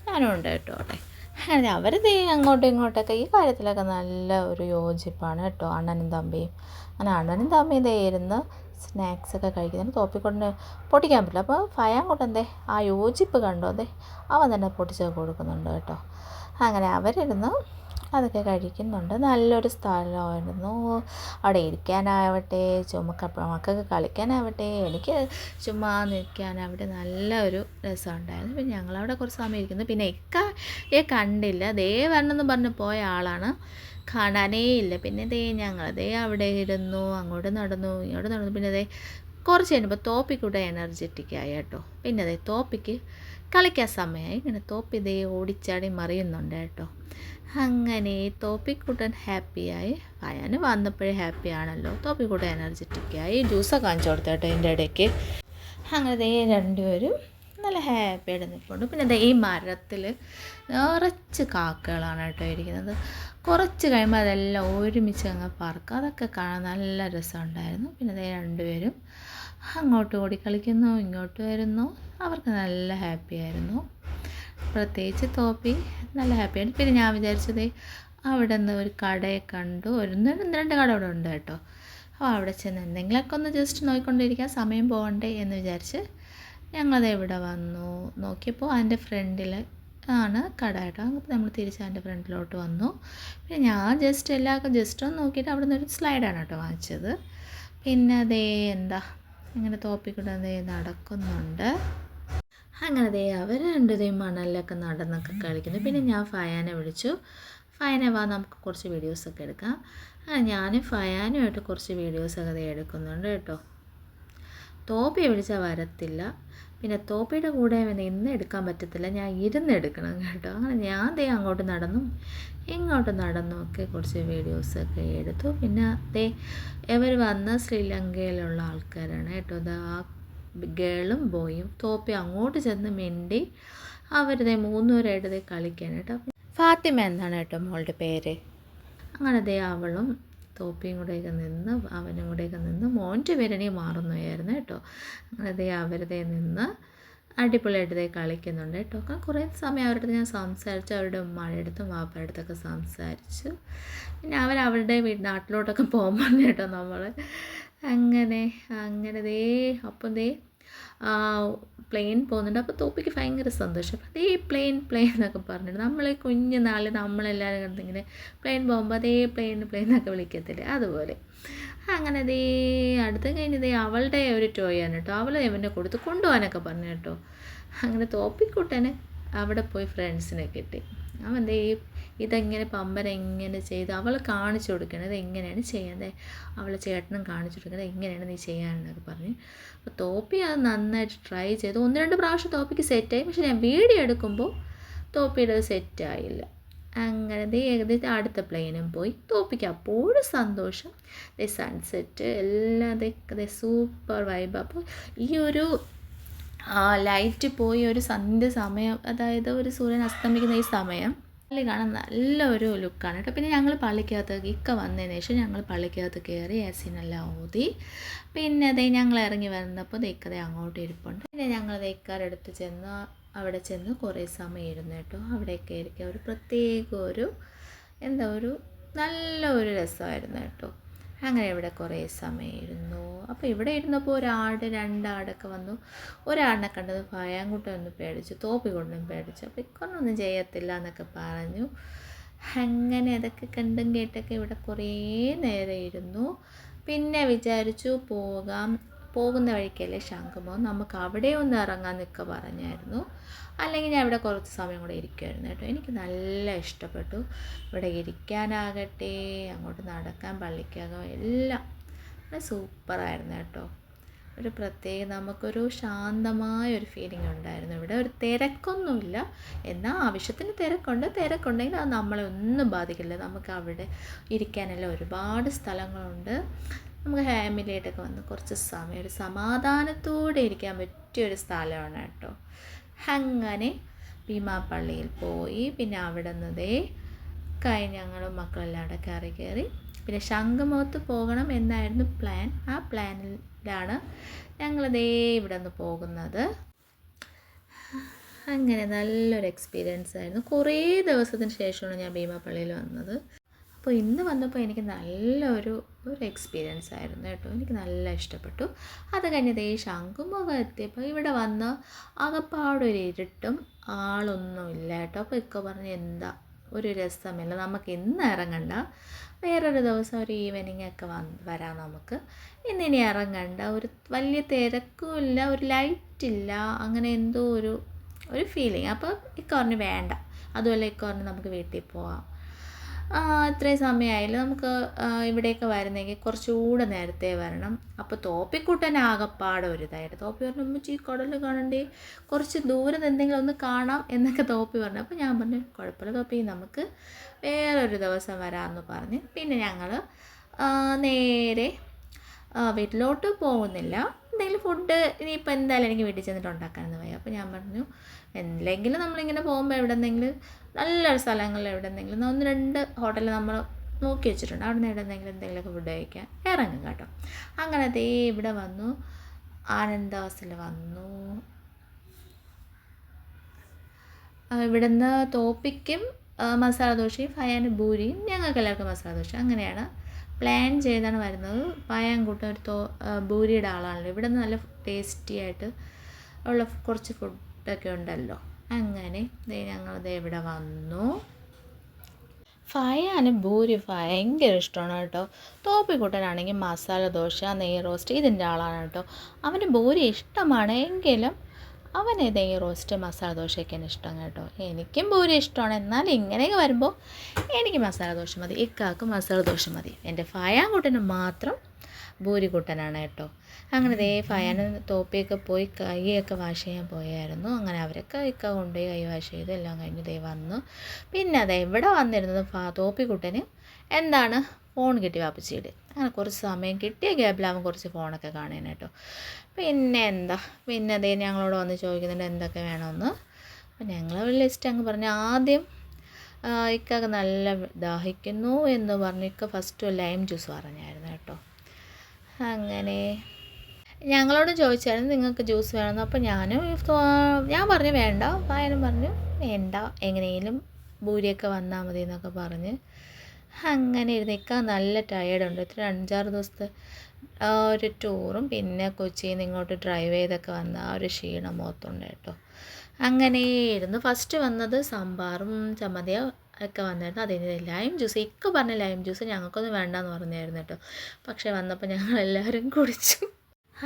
ഞാനും ഉണ്ട് കേട്ടോ അവിടെ. അങ്ങനെ അവർ അങ്ങോട്ടും ഇങ്ങോട്ടൊക്കെ ഈ കാര്യത്തിലൊക്കെ നല്ല ഒരു യോജിപ്പാണ് കേട്ടോ, അണ്ണനും തമ്പിയും. അങ്ങനെ അണ്ണനും തമ്പിയും ഇരുന്ന് സ്നാക്സൊക്കെ കഴിക്കുന്നുണ്ട്. തോപ്പിക്കൊണ്ട് പൊട്ടിക്കാൻ പറ്റില്ല. അപ്പോൾ ഫയാൻകുട്ടൻ ആ യോജിപ്പ് കണ്ടോ, അവൻ തന്നെ പൊട്ടിച്ചൊക്കെ കൊടുക്കുന്നുണ്ട് കേട്ടോ. അങ്ങനെ അവരിരുന്ന് അതൊക്കെ കഴിക്കുന്നുണ്ട്. നല്ലൊരു സ്ഥലമായിരുന്നു. അവിടെ ഇരിക്കാനാവട്ടെ, മക്കൾക്ക് കളിക്കാനാവട്ടെ, എനിക്ക് ചുമ്മാ നിൽക്കാനാവട്ടെ, നല്ലൊരു രസമുണ്ടായിരുന്നു. പിന്നെ ഞങ്ങളവിടെ കുറച്ച് സമയം ഇരിക്കുന്നു. പിന്നെ ഇക്കയെ കണ്ടില്ല, വരണമെന്ന് പറഞ്ഞ് പോയ ആളാണ്, കാണാനേ ഇല്ല. പിന്നെ ഞങ്ങൾ അവിടെ ഇരുന്നു, അങ്ങോട്ട് നടന്നു ഇങ്ങോട്ട് നടന്നു. പിന്നെ കുറച്ച് കഴിഞ്ഞപ്പോൾ തോപ്പിക്കൂടെ എനർജറ്റിക്കായി കേട്ടോ. പിന്നെ അതെ തോപ്പിക്ക് കളിക്കാൻ സമയമായി. ഇങ്ങനെ തോപ്പി ഇതേ ഓടിച്ചാടി മറിയുന്നുണ്ട് കേട്ടോ. അങ്ങനെ തോപ്പിക്കുട്ടൻ ഹാപ്പിയായി. ഫയാന് വന്നപ്പോഴേ ഹാപ്പിയാണല്ലോ. തോപ്പിക്കുട്ടൻ എനർജറ്റിക്കായി. ജ്യൂസൊക്കെ കാണിച്ചു കൊടുത്തു കേട്ടോ എൻ്റെ ഇടയ്ക്ക്. അങ്ങനെ ദേ രണ്ടുപേരും നല്ല ഹാപ്പിയായിട്ട് നിൽപ്പുണ്ട്. പിന്നെ ദേ ഈ മരത്തിൽ നിറച്ച് കാക്കകളാണ് കേട്ടോ ഇരിക്കുന്നത്. കുറച്ച് കഴിയുമ്പോൾ അതെല്ലാം ഒരുമിച്ച് അങ്ങ് പറക്കും. അതൊക്കെ കാണാൻ നല്ല രസമുണ്ടായിരുന്നു. പിന്നെ ദേ രണ്ടുപേരും അങ്ങോട്ട് ഓടി കളിക്കുന്നു, ഇങ്ങോട്ട് വരുന്നു. അവർക്ക് നല്ല ഹാപ്പി ആയിരുന്നു. പ്രത്യേകിച്ച് തോപ്പി നല്ല ഹാപ്പിയായിരുന്നു. പിന്നെ ഞാൻ വിചാരിച്ചത് അവിടെ നിന്ന് ഒരു കടയെ കണ്ടു. ഒന്ന് രണ്ട് കട അവിടെ ഉണ്ട് കേട്ടോ. അപ്പോൾ അവിടെ ചെന്ന് എന്തെങ്കിലുമൊക്കെ ഒന്ന് ജസ്റ്റ് നോക്കിക്കൊണ്ടിരിക്കാൻ, സമയം പോകണ്ടേ എന്ന് വിചാരിച്ച് ഞങ്ങളത് ഇവിടെ വന്നു. നോക്കിയപ്പോൾ അതിൻ്റെ ഫ്രണ്ടിൽ ആണ് കട കേട്ടോ. അപ്പോൾ നമ്മൾ തിരിച്ച് അതിൻ്റെ ഫ്രണ്ടിലോട്ട് വന്നു. പിന്നെ ഞാൻ എല്ലാവർക്കും ജസ്റ്റ് ഒന്ന് നോക്കിയിട്ട് അവിടെ നിന്നൊരു സ്ലൈഡാണ് കേട്ടോ വാങ്ങിച്ചത്. പിന്നെ അതേ എന്താ ഇങ്ങനെ തോപ്പിക്കൂടെ അതേ നടക്കുന്നുണ്ട്. അങ്ങനെ ദേ അവർ രണ്ടുതേയും മണലിലൊക്കെ നടന്നൊക്കെ കളിക്കുന്നു. പിന്നെ ഞാൻ ഫയാനെ വിളിച്ചു. ഫയാനെ വാ, നമുക്ക് കുറച്ച് വീഡിയോസൊക്കെ എടുക്കാം. ഞാനും ഫയാനുമായിട്ട് കുറച്ച് വീഡിയോസൊക്കെ എടുക്കുന്നുണ്ട് കേട്ടോ. തോപ്പിയെ വിളിച്ചാൽ വരത്തില്ല. പിന്നെ തോപ്പിയുടെ കൂടെ നിന്ന് എടുക്കാൻ പറ്റത്തില്ല, ഞാൻ ഇരുന്നെടുക്കണം കേട്ടോ. അങ്ങനെ ഞാൻ ദേ അങ്ങോട്ട് നടന്നും ഇങ്ങോട്ട് നടന്നും ഒക്കെ കുറച്ച് വീഡിയോസൊക്കെ എടുത്തു. പിന്നെ ദേ ഇവർ വന്ന ശ്രീലങ്കയിലുള്ള ആൾക്കാരാണ് കേട്ടോ. ആ ഗേളും ബോയും. തോപ്പി അങ്ങോട്ട് ചെന്ന് മിണ്ടി അവരുടെ മൂന്നുപേരായിട്ട് കളിക്കാൻ കേട്ടോ. ഫാത്തിമ എന്നാണ് കേട്ടോ മോളുടെ പേര്. അങ്ങനെ ദേ അവളും തോപ്പിയും കൂടെയൊക്കെ നിന്ന് അവനും കൂടെയൊക്കെ നിന്ന് മോൻ്റെ പേരണി മാറുന്നതായിരുന്നു കേട്ടോ. അങ്ങനെ ദേ അവരുടെ നിന്ന് അടിപൊളിയായിട്ട് കളിക്കുന്നുണ്ട് കേട്ടോ. കുറേ സമയം അവരുടെ അടുത്ത് ഞാൻ സംസാരിച്ചു. അവരുടെ ഉമ്മയുടെ അടുത്തും വാപ്പയുടെ അടുത്തൊക്കെ സംസാരിച്ചു. പിന്നെ അവരുടെ നാട്ടിലോട്ടൊക്കെ പോകാൻ പറഞ്ഞു കേട്ടോ നമ്മൾ. അങ്ങനെ ദേ അപ്പം ദേ പ്ലെയിൻ പോകുന്നുണ്ട്. അപ്പോൾ തോപ്പിക്ക് ഭയങ്കര സന്തോഷം. അതേ പ്ലെയിൻ എന്നൊക്കെ പറഞ്ഞിട്ട് നമ്മൾ കുഞ്ഞു നാളിൽ നമ്മളെല്ലാവരും കണ്ടിങ്ങനെ പ്ലെയിൻ പോകുമ്പോൾ അതേ പ്ലെയിൻ എന്നൊക്കെ വിളിക്കത്തില്ലേ, അതുപോലെ. അങ്ങനെ ദേ അടുത്ത കഴിഞ്ഞ് ദേ അവളുടെ ഒരു ടോയാണ് കേട്ടോ. അവൾ ഇവനെ കൊടുത്ത് കൊണ്ടുപോകാനൊക്കെ പറഞ്ഞു കേട്ടോ. അങ്ങനെ തോപ്പിക്കൂട്ടന് അവിടെ പോയി ഫ്രണ്ട്സിനെ കിട്ടി. അവൻ ദേ ഇതെങ്ങനെ പമ്പര എങ്ങനെ ചെയ്ത് അവൾ കാണിച്ചു കൊടുക്കണം, ഇത് എങ്ങനെയാണ് ചെയ്യേണ്ടത്. അവളെ ചേട്ടനും കാണിച്ചു കൊടുക്കുന്നത് എങ്ങനെയാണ് നീ ചെയ്യാനെന്നൊക്കെ പറഞ്ഞ്. അപ്പോൾ തോപ്പി അത് നന്നായിട്ട് ട്രൈ ചെയ്തു. 1-2 പ്രാവശ്യം തോപ്പിക്ക് സെറ്റായി. പക്ഷെ ഞാൻ വീഡിയോ എടുക്കുമ്പോൾ തോപ്പിയുടെ സെറ്റായില്ല. അങ്ങനെ ദേ ഏകദേശം അടുത്ത പ്ലെയിനും പോയി. തോപ്പിക്ക് അപ്പോഴും സന്തോഷം. ദേ സൺസെറ്റ് എല്ലാം ദേ സൂപ്പർ വൈബ്. അപ്പോൾ ഈ ഒരു ലൈറ്റ് പോയി ഒരു സന്ധ്യ സമയം, അതായത് ഒരു സൂര്യൻ അസ്തമിക്കുന്ന ഈ സമയം പള്ളി കാണാൻ നല്ലൊരു ലുക്കാണ് കേട്ടോ. പിന്നെ ഞങ്ങൾ പള്ളിക്കകത്ത് ഇക്ക വന്നതിന് ശേഷം ഞങ്ങൾ പള്ളിക്കകത്ത് കയറി യാസീനെല്ലാം ഓതി. പിന്നെ അതേ ഞങ്ങൾ ഇറങ്ങി വന്നപ്പോൾ ഇക്കതേ അങ്ങോട്ട് ഇരിപ്പുണ്ട്. പിന്നെ ഞങ്ങൾ ഇക്കാരുടെ അടുത്ത് ചെന്ന് അവിടെ ചെന്ന് കുറേ സമയം ഇരുന്നു കേട്ടോ. അവിടെയൊക്കെ ഇരിക്കുക ഒരു പ്രത്യേക ഒരു നല്ലൊരു രസമായിരുന്നു കേട്ടോ. അങ്ങനെ ഇവിടെ കുറേ സമയം ഇരുന്നു. അപ്പോൾ ഇവിടെ ഇരുന്നപ്പോൾ 2 ആടൊക്കെ വന്നു. ഒരാടിനെ കണ്ടത് ഭയങ്കര ഒന്ന് പേടിച്ചു, തോപ്പി കൊണ്ടും പേടിച്ചു. അപ്പോൾ ഇക്കൊണ്ടൊന്നും ചെയ്യത്തില്ല എന്നൊക്കെ പറഞ്ഞു. അങ്ങനെ അതൊക്കെ കണ്ടും കേട്ടൊക്കെ ഇവിടെ കുറേ നേരം ഇരുന്നു. പിന്നെ വിചാരിച്ചു പോകുന്ന വഴിക്കല്ലേ ശംഖുമോ, നമുക്ക് അവിടെ ഒന്ന് ഇറങ്ങാൻ നിൽക്ക പറഞ്ഞായിരുന്നു. അല്ലെങ്കിൽ ഞാൻ ഇവിടെ കുറച്ച് സമയം കൂടെ ഇരിക്കുമായിരുന്നു കേട്ടോ. എനിക്ക് നല്ല ഇഷ്ടപ്പെട്ടു ഇവിടെ ഇരിക്കാനാകട്ടെ, അങ്ങോട്ട് നടക്കാൻ പള്ളിക്കകം എല്ലാം സൂപ്പറായിരുന്നു കേട്ടോ. ഒരു പ്രത്യേക നമുക്കൊരു ശാന്തമായൊരു ഫീലിംഗ് ഉണ്ടായിരുന്നു. ഇവിടെ ഒരു തിരക്കൊന്നുമില്ല, എന്നാൽ ആവശ്യത്തിന് തിരക്കുണ്ടെങ്കിൽ അത് നമ്മളെ ഒന്നും ബാധിക്കില്ല. നമുക്ക് അവിടെ ഇരിക്കാനെല്ലാം ഒരുപാട് സ്ഥലങ്ങളുണ്ട്. നമുക്ക് ഫാമിലിയായിട്ടൊക്കെ വന്ന് കുറച്ച് സമയം ഒരു സമാധാനത്തോടെ ഇരിക്കാൻ പറ്റിയൊരു സ്ഥലമാണ് കേട്ടോ. അങ്ങനെ ഭീമാപ്പള്ളിയിൽ പോയി. പിന്നെ അവിടെ നിന്ന് ഞങ്ങളും മക്കളെല്ലാം അവിടെ കയറി. പിന്നെ ശംഖുമുഖത്ത് പോകണം എന്നായിരുന്നു പ്ലാൻ. ആ പ്ലാനിലാണ് ഞങ്ങളിതേ ഇവിടെ നിന്ന് പോകുന്നത്. അങ്ങനെ നല്ലൊരു എക്സ്പീരിയൻസ് ആയിരുന്നു. കുറേ ദിവസത്തിന് ശേഷമാണ് ഞാൻ ഭീമാപ്പള്ളിയിൽ വന്നത്. അപ്പോൾ ഇന്ന് വന്നപ്പോൾ എനിക്ക് നല്ലൊരു എക്സ്പീരിയൻസ് ആയിരുന്നു കേട്ടോ. എനിക്ക് നല്ല ഇഷ്ടപ്പെട്ടു. അത് കഴിഞ്ഞ് ശംഖുമുഖം എത്തിയപ്പോൾ ഇവിടെ വന്ന് ആകപ്പാടൊരു ഇരുട്ടും ആളൊന്നുമില്ല കേട്ടോ. അപ്പോൾ ഇക്ക പറഞ്ഞ് എന്താ ഒരു രസമില്ല, നമുക്ക് ഇന്ന് ഇറങ്ങണ്ട, വേറൊരു ദിവസം ഒരു ഈവനിങ് ഒക്കെ വരാം, നമുക്ക് ഇന്നിനി ഇറങ്ങണ്ട, ഒരു വലിയ തിരക്കുമില്ല, ഒരു ലൈറ്റില്ല, അങ്ങനെ എന്തോ ഒരു ഫീലിങ്. അപ്പോൾ ഇക്ക പറഞ്ഞ് വേണ്ട, അതുമല്ല ഇക്ക പറഞ്ഞ് നമുക്ക് വീട്ടിൽ പോവാം. ഇത്രയും സമയമായില്ല, നമുക്ക് ഇവിടെയൊക്കെ വരുന്നെങ്കിൽ കുറച്ചുകൂടെ നേരത്തെ വരണം. അപ്പോൾ തോപ്പിക്കുട്ടൻ ആകപ്പാടെ ഒരു ഇതായിട്ട് തോപ്പി പറഞ്ഞു, ഉമ്മച്ചി കടൽ കാണണ്ടേ, കുറച്ച് ദൂരെ എന്തെങ്കിലും ഒന്ന് കാണാം എന്നൊക്കെ തോപ്പി പറഞ്ഞു. അപ്പോൾ ഞാൻ പറഞ്ഞു കുഴപ്പമില്ല തോപ്പി, നമുക്ക് വേറൊരു ദിവസം വരാമെന്ന് പറഞ്ഞ് പിന്നെ ഞങ്ങൾ നേരെ വീട്ടിലോട്ട് പോകുന്നില്ല. എന്തെങ്കിലും ഫുഡ് ഇനിയിപ്പോൾ എന്തായാലും എനിക്ക് വീട്ടിൽ ചെന്നിട്ട് ഉണ്ടാക്കാനെന്ന് വയ്യ. അപ്പോൾ ഞാൻ പറഞ്ഞു എന്തെങ്കിലും നമ്മളിങ്ങനെ പോകുമ്പോൾ എവിടെന്നെങ്കിലും നല്ലൊരു സ്ഥലങ്ങളിൽ എവിടെന്നെങ്കിലും 1-2 ഹോട്ടലിൽ നമ്മൾ നോക്കി വെച്ചിട്ടുണ്ട്, അവിടെ നിന്ന് എന്തെങ്കിലുമൊക്കെ ഫുഡ് കഴിക്കാൻ ഇറങ്ങും കേട്ടോ. അങ്ങനെ ദേ ഇവിടെ വന്നു, ആനന്ദാസിൽ വന്നു. ഇവിടുന്ന് തോപ്പിക്കും മസാല ദോശയും ഫയാന് പൂരിയും ഞങ്ങൾക്ക് എല്ലാവർക്കും മസാല ദോശ. അങ്ങനെയാണ് പ്ലാൻ ചെയ്താണ് വരുന്നത്. ഫയാൻ കൂട്ടം ഒരു പൂരിയുടെ ആളാണല്ലോ, ഇവിടെ നിന്ന് നല്ല ടേസ്റ്റി ആയിട്ട് ഉള്ള കുറച്ച് ഫുഡൊക്കെ ഉണ്ടല്ലോ. അങ്ങനെ ഞങ്ങൾ ഇവിടെ വന്നു. ഫയാന് പൂരി ഭയങ്കര ഇഷ്ടമാണ് കേട്ടോ. തോപ്പിക്കുട്ടനാണെങ്കിൽ മസാല ദോശ, നെയ് റോസ്റ്റ് ഇതിൻ്റെ ആളാണ് കേട്ടോ. അവന് പൂരി ഇഷ്ടമാണ് എങ്കിലും അവന് നെയ് റോസ്റ്റ് മസാല ദോശയൊക്കെയാണ് ഇഷ്ടം കേട്ടോ. എനിക്കും പൂരി ഇഷ്ടമാണ്, എന്നാൽ ഇങ്ങനെയൊക്കെ വരുമ്പോൾ എനിക്ക് മസാല ദോശ മതി, ഇക്കാക്ക് മസാല ദോശ മതി. എൻ്റെ ഫയാൻ കൂട്ടന് മാത്രം പൂരി കൂട്ടനാണ് കേട്ടോ. അങ്ങനെ ദേ ഫയാന് തോപ്പിയൊക്കെ പോയി കൈയൊക്കെ വാഷ് ചെയ്യാൻ പോയായിരുന്നു. അങ്ങനെ അവരൊക്കെ ഇക്ക കൊണ്ടുപോയി കൈ വാഷ് ചെയ്ത് എല്ലാം കഴിഞ്ഞ് ദേ വന്നു. പിന്നെ അതെ ഇവിടെ വന്നിരുന്നത് തോപ്പിക്കുട്ടന് എന്താണ് ഫോൺ കിട്ടി വാപ്പച്ചിയുടെ. അങ്ങനെ കുറച്ച് സമയം കിട്ടിയ ഗ്യാപ്പിലാവും കുറച്ച് ഫോണൊക്കെ കാണാൻ കേട്ടോ. പിന്നെ അതേ ഞങ്ങളോട് വന്ന് ചോദിക്കുന്നുണ്ട് എന്തൊക്കെ വേണമെന്ന്. അപ്പം ഞങ്ങൾ ഒരു ലിസ്റ്റ് അങ്ങ് പറഞ്ഞു. ആദ്യം ഇക്കൊക്കെ നല്ല ദാഹിക്കുന്നു എന്ന് പറഞ്ഞ് ഇക്ക ഫസ്റ്റ് ലൈം ജ്യൂസ് പറഞ്ഞായിരുന്നു കേട്ടോ. അങ്ങനെ ഞങ്ങളോട് ചോദിച്ചായിരുന്നു നിങ്ങൾക്ക് ജ്യൂസ് വേണമെന്ന്. അപ്പോൾ ഞാൻ പറഞ്ഞു വേണ്ട, പായനും പറഞ്ഞു വേണ്ട, എങ്ങനെയും ഭൂരിയൊക്കെ വന്നാൽ മതി എന്നൊക്കെ പറഞ്ഞ് അങ്ങനെ ഇരുന്നിക്കാൻ നല്ല ടയേർഡുണ്ട്. ഇത്ര 5-6 ദിവസത്തെ ഒരു ടൂറും പിന്നെ കൊച്ചിയിൽ നിന്ന് ഇങ്ങോട്ട് ഡ്രൈവ് ചെയ്തൊക്കെ വന്ന ആ ഒരു ക്ഷീണം മുഖത്തുണ്ട് കേട്ടോ. അങ്ങനെ ഇരുന്ന് ഫസ്റ്റ് വന്നത് സാമ്പാറും ചമ്മന്തിയും ഒക്കെ വന്നായിരുന്നു. അതിന് ലൈം ജ്യൂസ് ഇക്ക പറഞ്ഞ ലൈം ജ്യൂസ് ഞങ്ങൾക്കൊന്നും വേണ്ടെന്ന് പറഞ്ഞായിരുന്നു കേട്ടോ. പക്ഷേ വന്നപ്പോൾ ഞങ്ങളെല്ലാവരും കുടിച്ചു.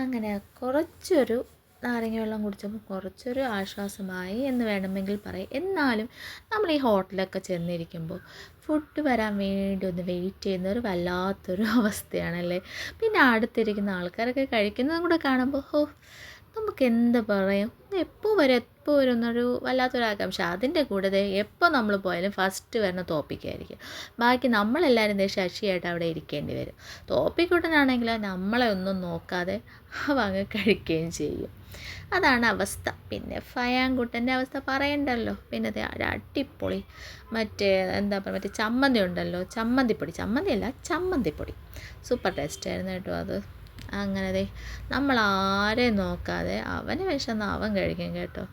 അങ്ങനെ കുറച്ചൊരു നാരങ്ങ വെള്ളം കുടിച്ചപ്പോൾ കുറച്ചൊരു ആശ്വാസമായി എന്ന് വേണമെങ്കിൽ പറയും. എന്നാലും നമ്മൾ ഈ ഹോട്ടലൊക്കെ ചെന്നിരിക്കുമ്പോൾ ഫുഡ് വരാൻ വേണ്ടി ഒന്ന് വെയിറ്റ് ചെയ്യുന്ന ഒരു വല്ലാത്തൊരു അവസ്ഥയാണല്ലേ. പിന്നെ അടുത്തിരിക്കുന്ന ആൾക്കാരൊക്കെ കഴിക്കുന്നതും കൂടെ കാണുമ്പോൾ നമുക്ക് എന്ത് പറയും, എപ്പോൾ വരും എന്നൊരു വല്ലാത്തൊരു ആകാംക്ഷ. അതിൻ്റെ കൂടെ എപ്പോൾ നമ്മൾ പോയാലും ഫസ്റ്റ് വരുന്ന തോപ്പിക്കായിരിക്കും. ബാക്കി നമ്മളെല്ലാവരും ശശിയായിട്ട് അവിടെ ഇരിക്കേണ്ടി വരും. തോപ്പിക്കുട്ടനാണെങ്കിൽ നമ്മളെ ഒന്നും നോക്കാതെ അങ്ങ് കഴിക്കുകയും ചെയ്യും. അതാണ് അവസ്ഥ. പിന്നെ ഫയാൻകുട്ടൻ്റെ അവസ്ഥ പറയണ്ടല്ലോ. പിന്നെ അടിപൊളി മറ്റേ ചമ്മന്തി ഉണ്ടല്ലോ, ചമ്മന്തിപ്പൊടി സൂപ്പർ ടേസ്റ്റായിരുന്നു കേട്ടോ അത്. അങ്ങനെ നമ്മൾ ആരെയും നോക്കാതെ അവന് വിശന്ന് അവൻ കഴിക്കും കേട്ടോ.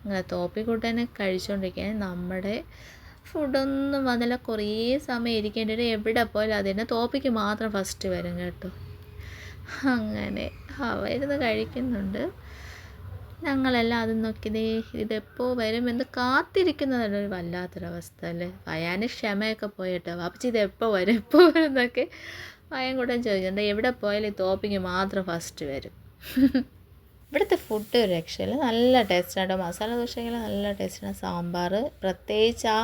അങ്ങനെ തോപ്പിക്കുട്ടനെ കഴിച്ചുകൊണ്ടിരിക്കാൻ നമ്മുടെ ഫുഡൊന്നും വന്നില്ല, കുറേ സമയം ഇരിക്കേണ്ടി വരും. എവിടെ പോയാലും അതിന് തോപ്പിക്ക് മാത്രം ഫസ്റ്റ് വരും കേട്ടോ. അങ്ങനെ അവരുന്ന് കഴിക്കുന്നുണ്ട്. ഞങ്ങളെല്ലാം അത് നോക്കിയതേ ഇതെപ്പോൾ വരും എന്ന് കാത്തിരിക്കുന്നതല്ല ഒരു വല്ലാത്തൊരവസ്ഥ അല്ലേ. ഫയാന് ക്ഷമയൊക്കെ പോയിട്ടോ, വാപ്പച്ചി ഇതെപ്പോൾ വരും എന്നൊക്കെ ഫയാൻ കൂട്ടൻ ചോദിച്ചിട്ടുണ്ട്. എവിടെ പോയാലും ഈ തോപ്പിക്ക് മാത്രം ഫസ്റ്റ് വരും. ഇവിടുത്തെ ഫുഡ് രക്ഷയില്ല, നല്ല ടേസ്റ്റാണ് കേട്ടോ. മസാല ദോശകൾ നല്ല ടേസ്റ്റാണ്. സാമ്പാർ പ്രത്യേകിച്ച് ആ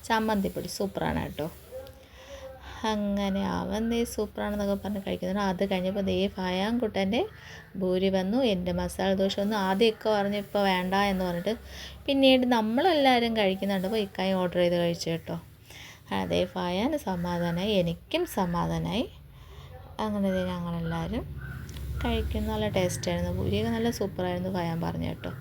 ചമ്മന്തിപ്പൊടി സൂപ്പറാണ് കേട്ടോ. അങ്ങനെ അവൻ സൂപ്പറാണെന്നൊക്കെ പറഞ്ഞ് കഴിക്കുന്നുണ്ട്. അത് കഴിഞ്ഞപ്പോൾ ഫയാൻകുട്ടൻ്റെ ഭൂരി വന്നു, എൻ്റെ മസാല ദോശ വന്നു. ആദ്യമൊക്കെ പറഞ്ഞു ഇപ്പോൾ വേണ്ട എന്ന് പറഞ്ഞിട്ട് പിന്നീട് നമ്മളെല്ലാവരും കഴിക്കുന്നുണ്ട്. അപ്പോൾ ഇക്കായും ഓർഡർ ചെയ്ത് കഴിച്ചു കേട്ടോ. അതേ ഫയാന് സമാധാനമായി, എനിക്കും സമാധാനമായി. അങ്ങനെ ഞങ്ങളെല്ലാവരും കഴിക്കും. നല്ല ടേസ്റ്റായിരുന്നു, ഭൂരിയൊക്കെ നല്ല സൂപ്പറായിരുന്നു ഫയാൻ പറഞ്ഞു കേട്ടോ.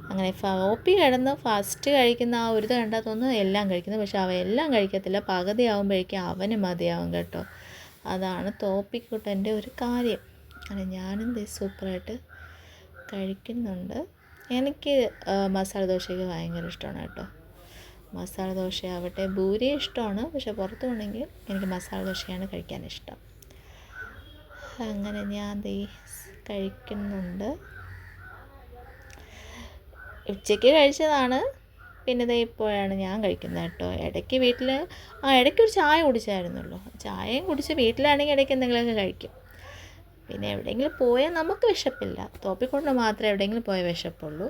അങ്ങനെ തോപ്പി കിടന്ന് ഫസ്റ്റ് കഴിക്കുന്ന ആ ഒരു കണ്ടാൽ തോന്നുന്നു എല്ലാം കഴിക്കുന്നത്. പക്ഷെ അവ എല്ലാം കഴിക്കത്തില്ല, പകുതി ആകുമ്പോഴേക്കും അവന് മതിയാവും കേട്ടോ. അതാണ് തോപ്പിക്കുട്ടൻ്റെ ഒരു കാര്യം. അങ്ങനെ ഞാനും സൂപ്പറായിട്ട് കഴിക്കുന്നുണ്ട്. എനിക്ക് മസാല ദോശയ്ക്ക് ഭയങ്കര ഇഷ്ടമാണ് കേട്ടോ. മസാല ദോശയാവട്ടെ ഭൂരി ഇഷ്ടമാണ്, പക്ഷെ പുറത്ത് പോകണമെങ്കിൽ എനിക്ക് മസാല ദോശയാണ് കഴിക്കാനിഷ്ടം. അങ്ങനെ ഞാൻ കഴിക്കുന്നുണ്ട്. ഉച്ചയ്ക്ക് കഴിച്ചതാണ്, പിന്നെ ഇപ്പോഴാണ് ഞാൻ കഴിക്കുന്നത് കേട്ടോ. ഇടയ്ക്ക് ഇടയ്ക്കൊരു ചായ കുടിച്ചായിരുന്നല്ലോ, ചായയും കുടിച്ച് വീട്ടിലാണെങ്കിൽ ഇടയ്ക്ക് എന്തെങ്കിലുമൊക്കെ കഴിക്കും. പിന്നെ എവിടെയെങ്കിലും പോയാൽ നമുക്ക് വിശപ്പില്ല, തോപ്പിക്കൊണ്ട് മാത്രമേ എവിടെയെങ്കിലും പോയാൽ വിശപ്പുള്ളൂ.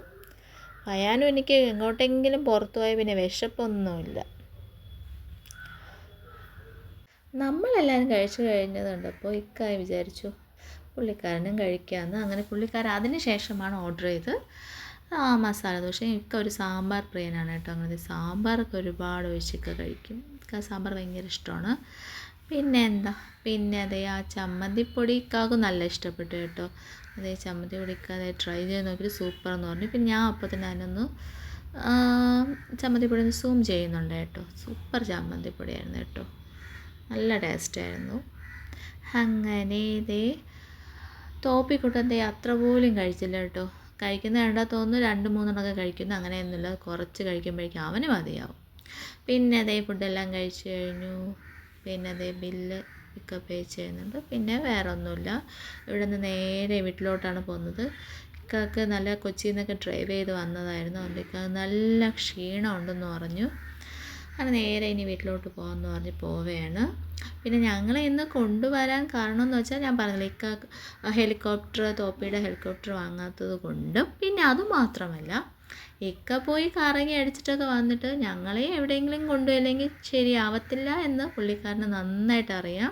ഫയാനും എനിക്ക് എങ്ങോട്ടെങ്കിലും പുറത്തു പോയാൽ പിന്നെ വിശപ്പൊന്നുമില്ല. നമ്മളെല്ലാവരും കഴിച്ചു കഴിഞ്ഞത് കണ്ടപ്പോൾ ഇക്കായി വിചാരിച്ചു പുള്ളിക്കാരനും കഴിക്കാമെന്ന്. അങ്ങനെ പുള്ളിക്കാരൻ അതിന് ശേഷമാണ് ഓർഡർ ചെയ്ത് മസാല ദോശ. ഇക്ക ഒരു സാമ്പാർ പ്രിയനാണ് കേട്ടോ. അങ്ങനെ സാമ്പാറൊക്കെ ഒരുപാട് ഒഴിച്ചൊക്കെ കഴിക്കും. ഇക്ക സാമ്പാർ ഭയങ്കര ഇഷ്ടമാണ്. പിന്നെ അതേ ആ ചമ്മന്തിപ്പൊടി ഇക്കാക്കും നല്ല ഇഷ്ടപ്പെട്ടു കേട്ടോ. അതേ ചമ്മന്തിപ്പൊടി ഇക്ക അതേ ട്രൈ ചെയ്ത് നോക്കിയിട്ട് സൂപ്പർ എന്ന് പറഞ്ഞു. പിന്നെ ഞാൻ അപ്പോൾ തന്നെ അതിനൊന്ന് ചമ്മന്തിപ്പൊടി ഒന്ന് സൂം ചെയ്യുന്നുണ്ട് കേട്ടോ. സൂപ്പർ ചമ്മന്തിപ്പൊടിയായിരുന്നു കേട്ടോ, നല്ല ടേസ്റ്റായിരുന്നു. അങ്ങനെ ഇതേ തോപ്പിക്കുട്ടൻ്റെ അത്ര പോലും കഴിച്ചില്ല കേട്ടോ. കഴിക്കുന്ന കണ്ടാൽ തോന്നുന്നു 2-3 കഴിക്കുന്നു. അങ്ങനെയൊന്നുമില്ല, കുറച്ച് കഴിക്കുമ്പോഴേക്കും അവന് മതിയാവും. പിന്നെ അതേ ഫുഡെല്ലാം കഴിച്ചു കഴിഞ്ഞു. പിന്നെ അതേ ബില്ല് ഒക്കെ പേ ചെയ്യുന്നുണ്ട്. പിന്നെ വേറെ ഒന്നുമില്ല. ഇവിടെ നിന്ന് നേരെ വീട്ടിലോട്ടാണ് പോകുന്നത്. ഇക്കാക്ക് നല്ല കൊച്ചിയിൽ നിന്നൊക്കെ ഡ്രൈവ് ചെയ്ത് വന്നതായിരുന്നു. അതുകൊണ്ട് ഇക്കാക്ക് നല്ല ക്ഷീണം ഉണ്ടെന്ന് പറഞ്ഞു. അങ്ങനെ നേരെ ഇനി വീട്ടിലോട്ട് പോകാമെന്ന് പറഞ്ഞ് പോവുകയാണ്. പിന്നെ ഞങ്ങളെ ഇന്ന് കൊണ്ടുവരാൻ കാരണം എന്ന് വെച്ചാൽ ഞാൻ പറഞ്ഞില്ല, ഇക്ക ഹെലികോപ്റ്റർ തോപ്പിയുടെ ഹെലികോപ്റ്റർ വാങ്ങാത്തത് കൊണ്ടും പിന്നെ അതുമാത്രമല്ല ഇക്ക പോയി കറങ്ങി അടിച്ചിട്ടൊക്കെ വന്നിട്ട് ഞങ്ങളെ എവിടെയെങ്കിലും കൊണ്ടുപോയില്ലെങ്കിൽ ശരിയാവത്തില്ല എന്ന് പുള്ളിക്കാരന് നന്നായിട്ട് അറിയാം.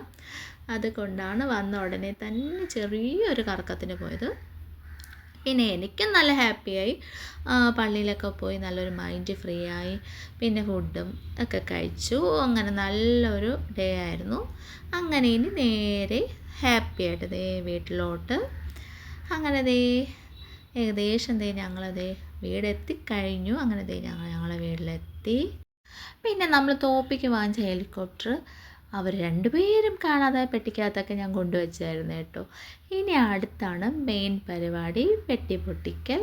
അതുകൊണ്ടാണ് വന്ന ഉടനെ തന്നെ ചെറിയൊരു കറക്കത്തിന് പോയത്. പിന്നെ എനിക്കും നല്ല ഹാപ്പിയായി. പള്ളിയിലൊക്കെ പോയി നല്ലൊരു മൈൻഡ് ഫ്രീ ആയി. പിന്നെ ഫുഡും ഒക്കെ കഴിച്ചു. അങ്ങനെ നല്ലൊരു ഡേ ആയിരുന്നു. അങ്ങനെ ഇനി നേരെ ഹാപ്പി ആയിട്ട് ദേ വീട്ടിലോട്ട്. അങ്ങനെ ദേ ഏകദേശം ഞങ്ങളതേ വീടെത്തിക്കഴിഞ്ഞു. അങ്ങനെ ഞങ്ങളെ വീട്ടിലെത്തി. പിന്നെ നമ്മൾ തോപ്പിക്ക് വാങ്ങിച്ച ഹെലികോപ്റ്റർ അവർ 2 പേരും കാണാതെ പെട്ടിക്കകത്തൊക്കെ ഞാൻ കൊണ്ടുവച്ചായിരുന്നു കേട്ടോ. ഇനി അടുത്താണ് മെയിൻ പരിപാടി, പെട്ടി പൊട്ടിക്കൽ.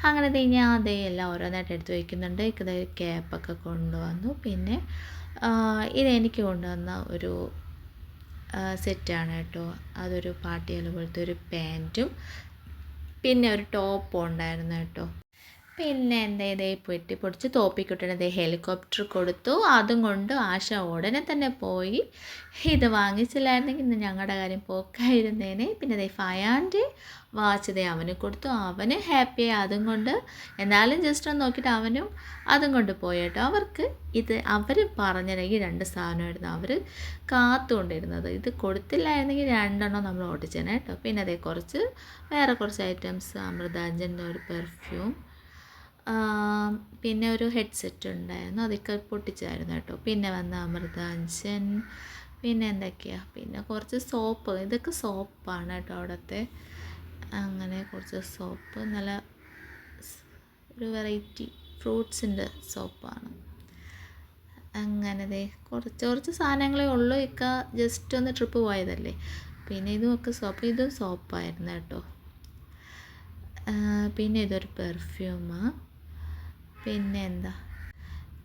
അങ്ങനെ ഞാൻ എല്ലാം ഓരോന്നായിട്ട് എടുത്ത് വയ്ക്കുന്നുണ്ട്. ഇത് ക്യാപ്പൊക്കെ കൊണ്ടുവന്നു. പിന്നെ ഇതെനിക്ക് കൊണ്ടുവന്ന ഒരു സെറ്റാണ് കേട്ടോ. അതൊരു പാർട്ടിയൽ പോലത്തെ ഒരു പാൻറ്റും പിന്നെ ഒരു ടോപ്പും ഉണ്ടായിരുന്നു കേട്ടോ. പിന്നെ ഇതേ പെട്ടി പൊടിച്ച് തോപ്പിക്കുട്ടനെ ഹെലികോപ്റ്റർ കൊടുത്തു. അതും കൊണ്ട് ആശ ഉടനെ തന്നെ പോയി. ഇത് വാങ്ങിച്ചില്ലായിരുന്നെങ്കിൽ ഇന്ന് ഞങ്ങളുടെ കാര്യം പോക്കായിരുന്നേനെ. പിന്നെ ഫയാൻ്റെ വാച്ച് അവന് കൊടുത്തു. അവന് ഹാപ്പിയായി അതും കൊണ്ട്. എന്നാലും ജസ്റ്റ് ഒന്ന് നോക്കിയിട്ട് അവനും അതും കൊണ്ട് പോയി കേട്ടോ. അവർ പറഞ്ഞില്ലെങ്കിൽ 2 സാധനമായിരുന്നു അവർ കാത്തുകൊണ്ടിരുന്നത്. ഇത് കൊടുത്തില്ലായിരുന്നെങ്കിൽ 2 നമ്മൾ ഓടിച്ചേനെ കേട്ടോ. പിന്നെ വേറെ കുറച്ച് ഐറ്റംസ്, അമൃതാഞ്ജൻ്റെ ഒരു പെർഫ്യൂം, പിന്നെ ഒരു ഹെഡ്സെറ്റ് ഉണ്ടായിരുന്നു, അതൊക്കെ പൊട്ടിച്ചായിരുന്നു കേട്ടോ. പിന്നെ വന്ന അമൃതാഞ്ജൻ, പിന്നെ എന്തൊക്കെയാണ്, പിന്നെ കുറച്ച് സോപ്പ്, ഇതൊക്കെ സോപ്പാണ് കേട്ടോ അവിടുത്തെ. അങ്ങനെ കുറച്ച് സോപ്പ്, നല്ല ഒരു വെറൈറ്റി ഫ്രൂട്ട്സിൻ്റെ സോപ്പാണ്. അങ്ങനെ കുറച്ച് സാധനങ്ങളേ ഉള്ളൂ. ജസ്റ്റ് ഒന്ന് ട്രിപ്പ് പോയതല്ലേ. പിന്നെ ഇതുമൊക്കെ ഇതും സോപ്പായിരുന്നു കേട്ടോ. പിന്നെ ഇതൊരു പെർഫ്യൂമാണ്.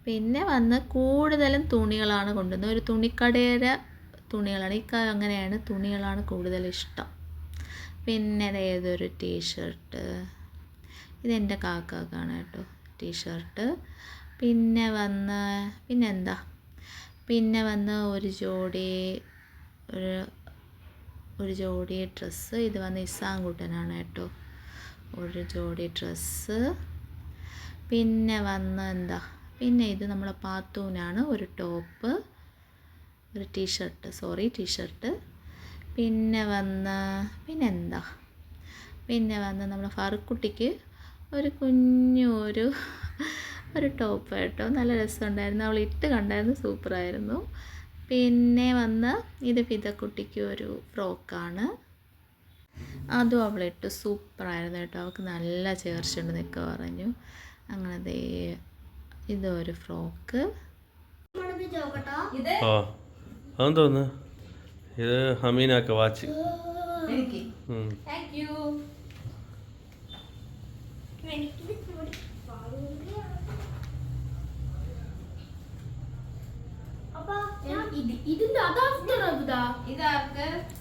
പിന്നെ വന്ന് കൂടുതലും തുണികളാണ് കൊണ്ടുവന്നത്. ഒരു തുണിക്കടയുടെ തുണികളാണ്. അങ്ങനെയാണ്, തുണികളാണ് കൂടുതൽ ഇഷ്ടം. പിന്നെ ഏതൊരു ടീഷർട്ട്, ഇതെൻ്റെ കാക്കാക്കാണ് കേട്ടോ ടീഷർട്ട്. പിന്നെ വന്ന് ഒരു ജോഡി ഡ്രസ്സ്. ഇത് വന്ന് ഇസാങ്കുട്ടനാണ് കേട്ടോ, ഒരു ജോഡി ഡ്രസ്സ്. പിന്നെ പിന്നെ ഇത് നമ്മളെ പാത്തൂനാണ്, ഒരു ടോപ്പ്, ഒരു ടീഷർട്ട്. പിന്നെ നമ്മളെ ഫറുക്കുട്ടിക്ക് ഒരു കുഞ്ഞു ഒരു ടോപ്പ് കേട്ടോ, നല്ല രസമുണ്ടായിരുന്നു. അവൾ ഇട്ട് കണ്ടായിരുന്നു, സൂപ്പറായിരുന്നു. പിന്നെ ഇത് ഫിദക്കുട്ടിക്ക് ഒരു ഫ്രോക്കാണ്, അതും അവളിട്ട് സൂപ്പറായിരുന്നു കേട്ടോ. അവൾക്ക് നല്ല ചേർച്ചയുണ്ടെന്നൊക്കെ പറഞ്ഞു. അങ്ങനെ ഇതൊരു ഫ്രോക്ക്. തോന്നുന്നു ഇത് ഹമീനാക്ക വാച്ച്.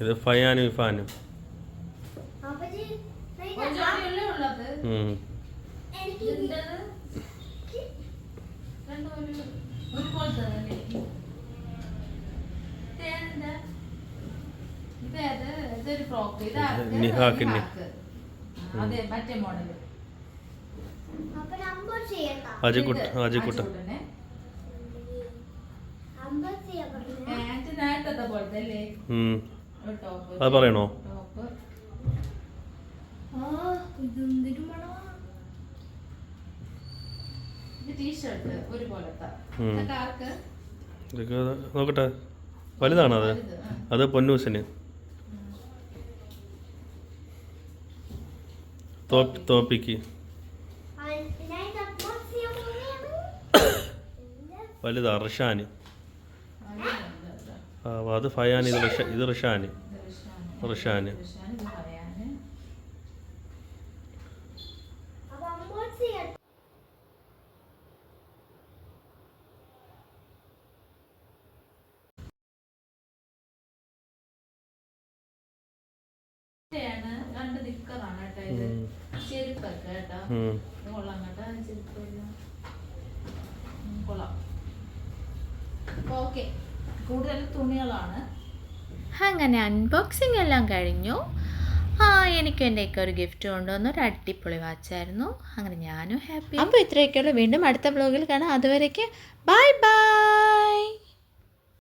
ഇത് ഫയാനും ഇഫാനും. അജിക്കുട്ട നേരത്തെ പോലത്തെ അല്ലേ ഉം. ഒരു ടോപ്പ് അത് പറയണോ? ടോപ്പ്. ഇതെന്തൊരു മണമാ. ഇത് ടീഷർട്ട് ഒരു പോലത്തെ. ഉം. ഇതൊക്കെ ആർക്ക്? ഇതൊക്കെ നോക്കട്ടെ, വലുതാണോ അത്? വലുത്, ആ. അത് പൊന്നൂസിന്. തോപ്പിക്ക് വലുതാ റിഷാന്. അത് ഫയാൻ, ഇത് റിഷാന്. റിഷാന്. രണ്ട് നിക്കറാണ് കേട്ടോ ഇത്. ചെരുപ്പൊക്കെ കേട്ടോ കൊള്ളാം കേട്ടോ. ചെരുപ്പ് കൊള്ളാം. ഓക്കെ, കൂടുതൽ തുണികളാണ്. അങ്ങനെ അൺബോക്സിംഗ് എല്ലാം കഴിഞ്ഞു. എനിക്കും എൻ്റെയൊക്കെ ഒരു ഗിഫ്റ്റ് കൊണ്ടുവന്നു. ഒരു അടിപൊളി വാച്ചായിരുന്നു. അങ്ങനെ ഞാനും ഹാപ്പി. അപ്പോൾ ഇത്രയൊക്കെയുള്ളൂ. വീണ്ടും അടുത്ത വ്ലോഗിൽ കാണാം. അതുവരേക്ക് ബൈ ബൈ.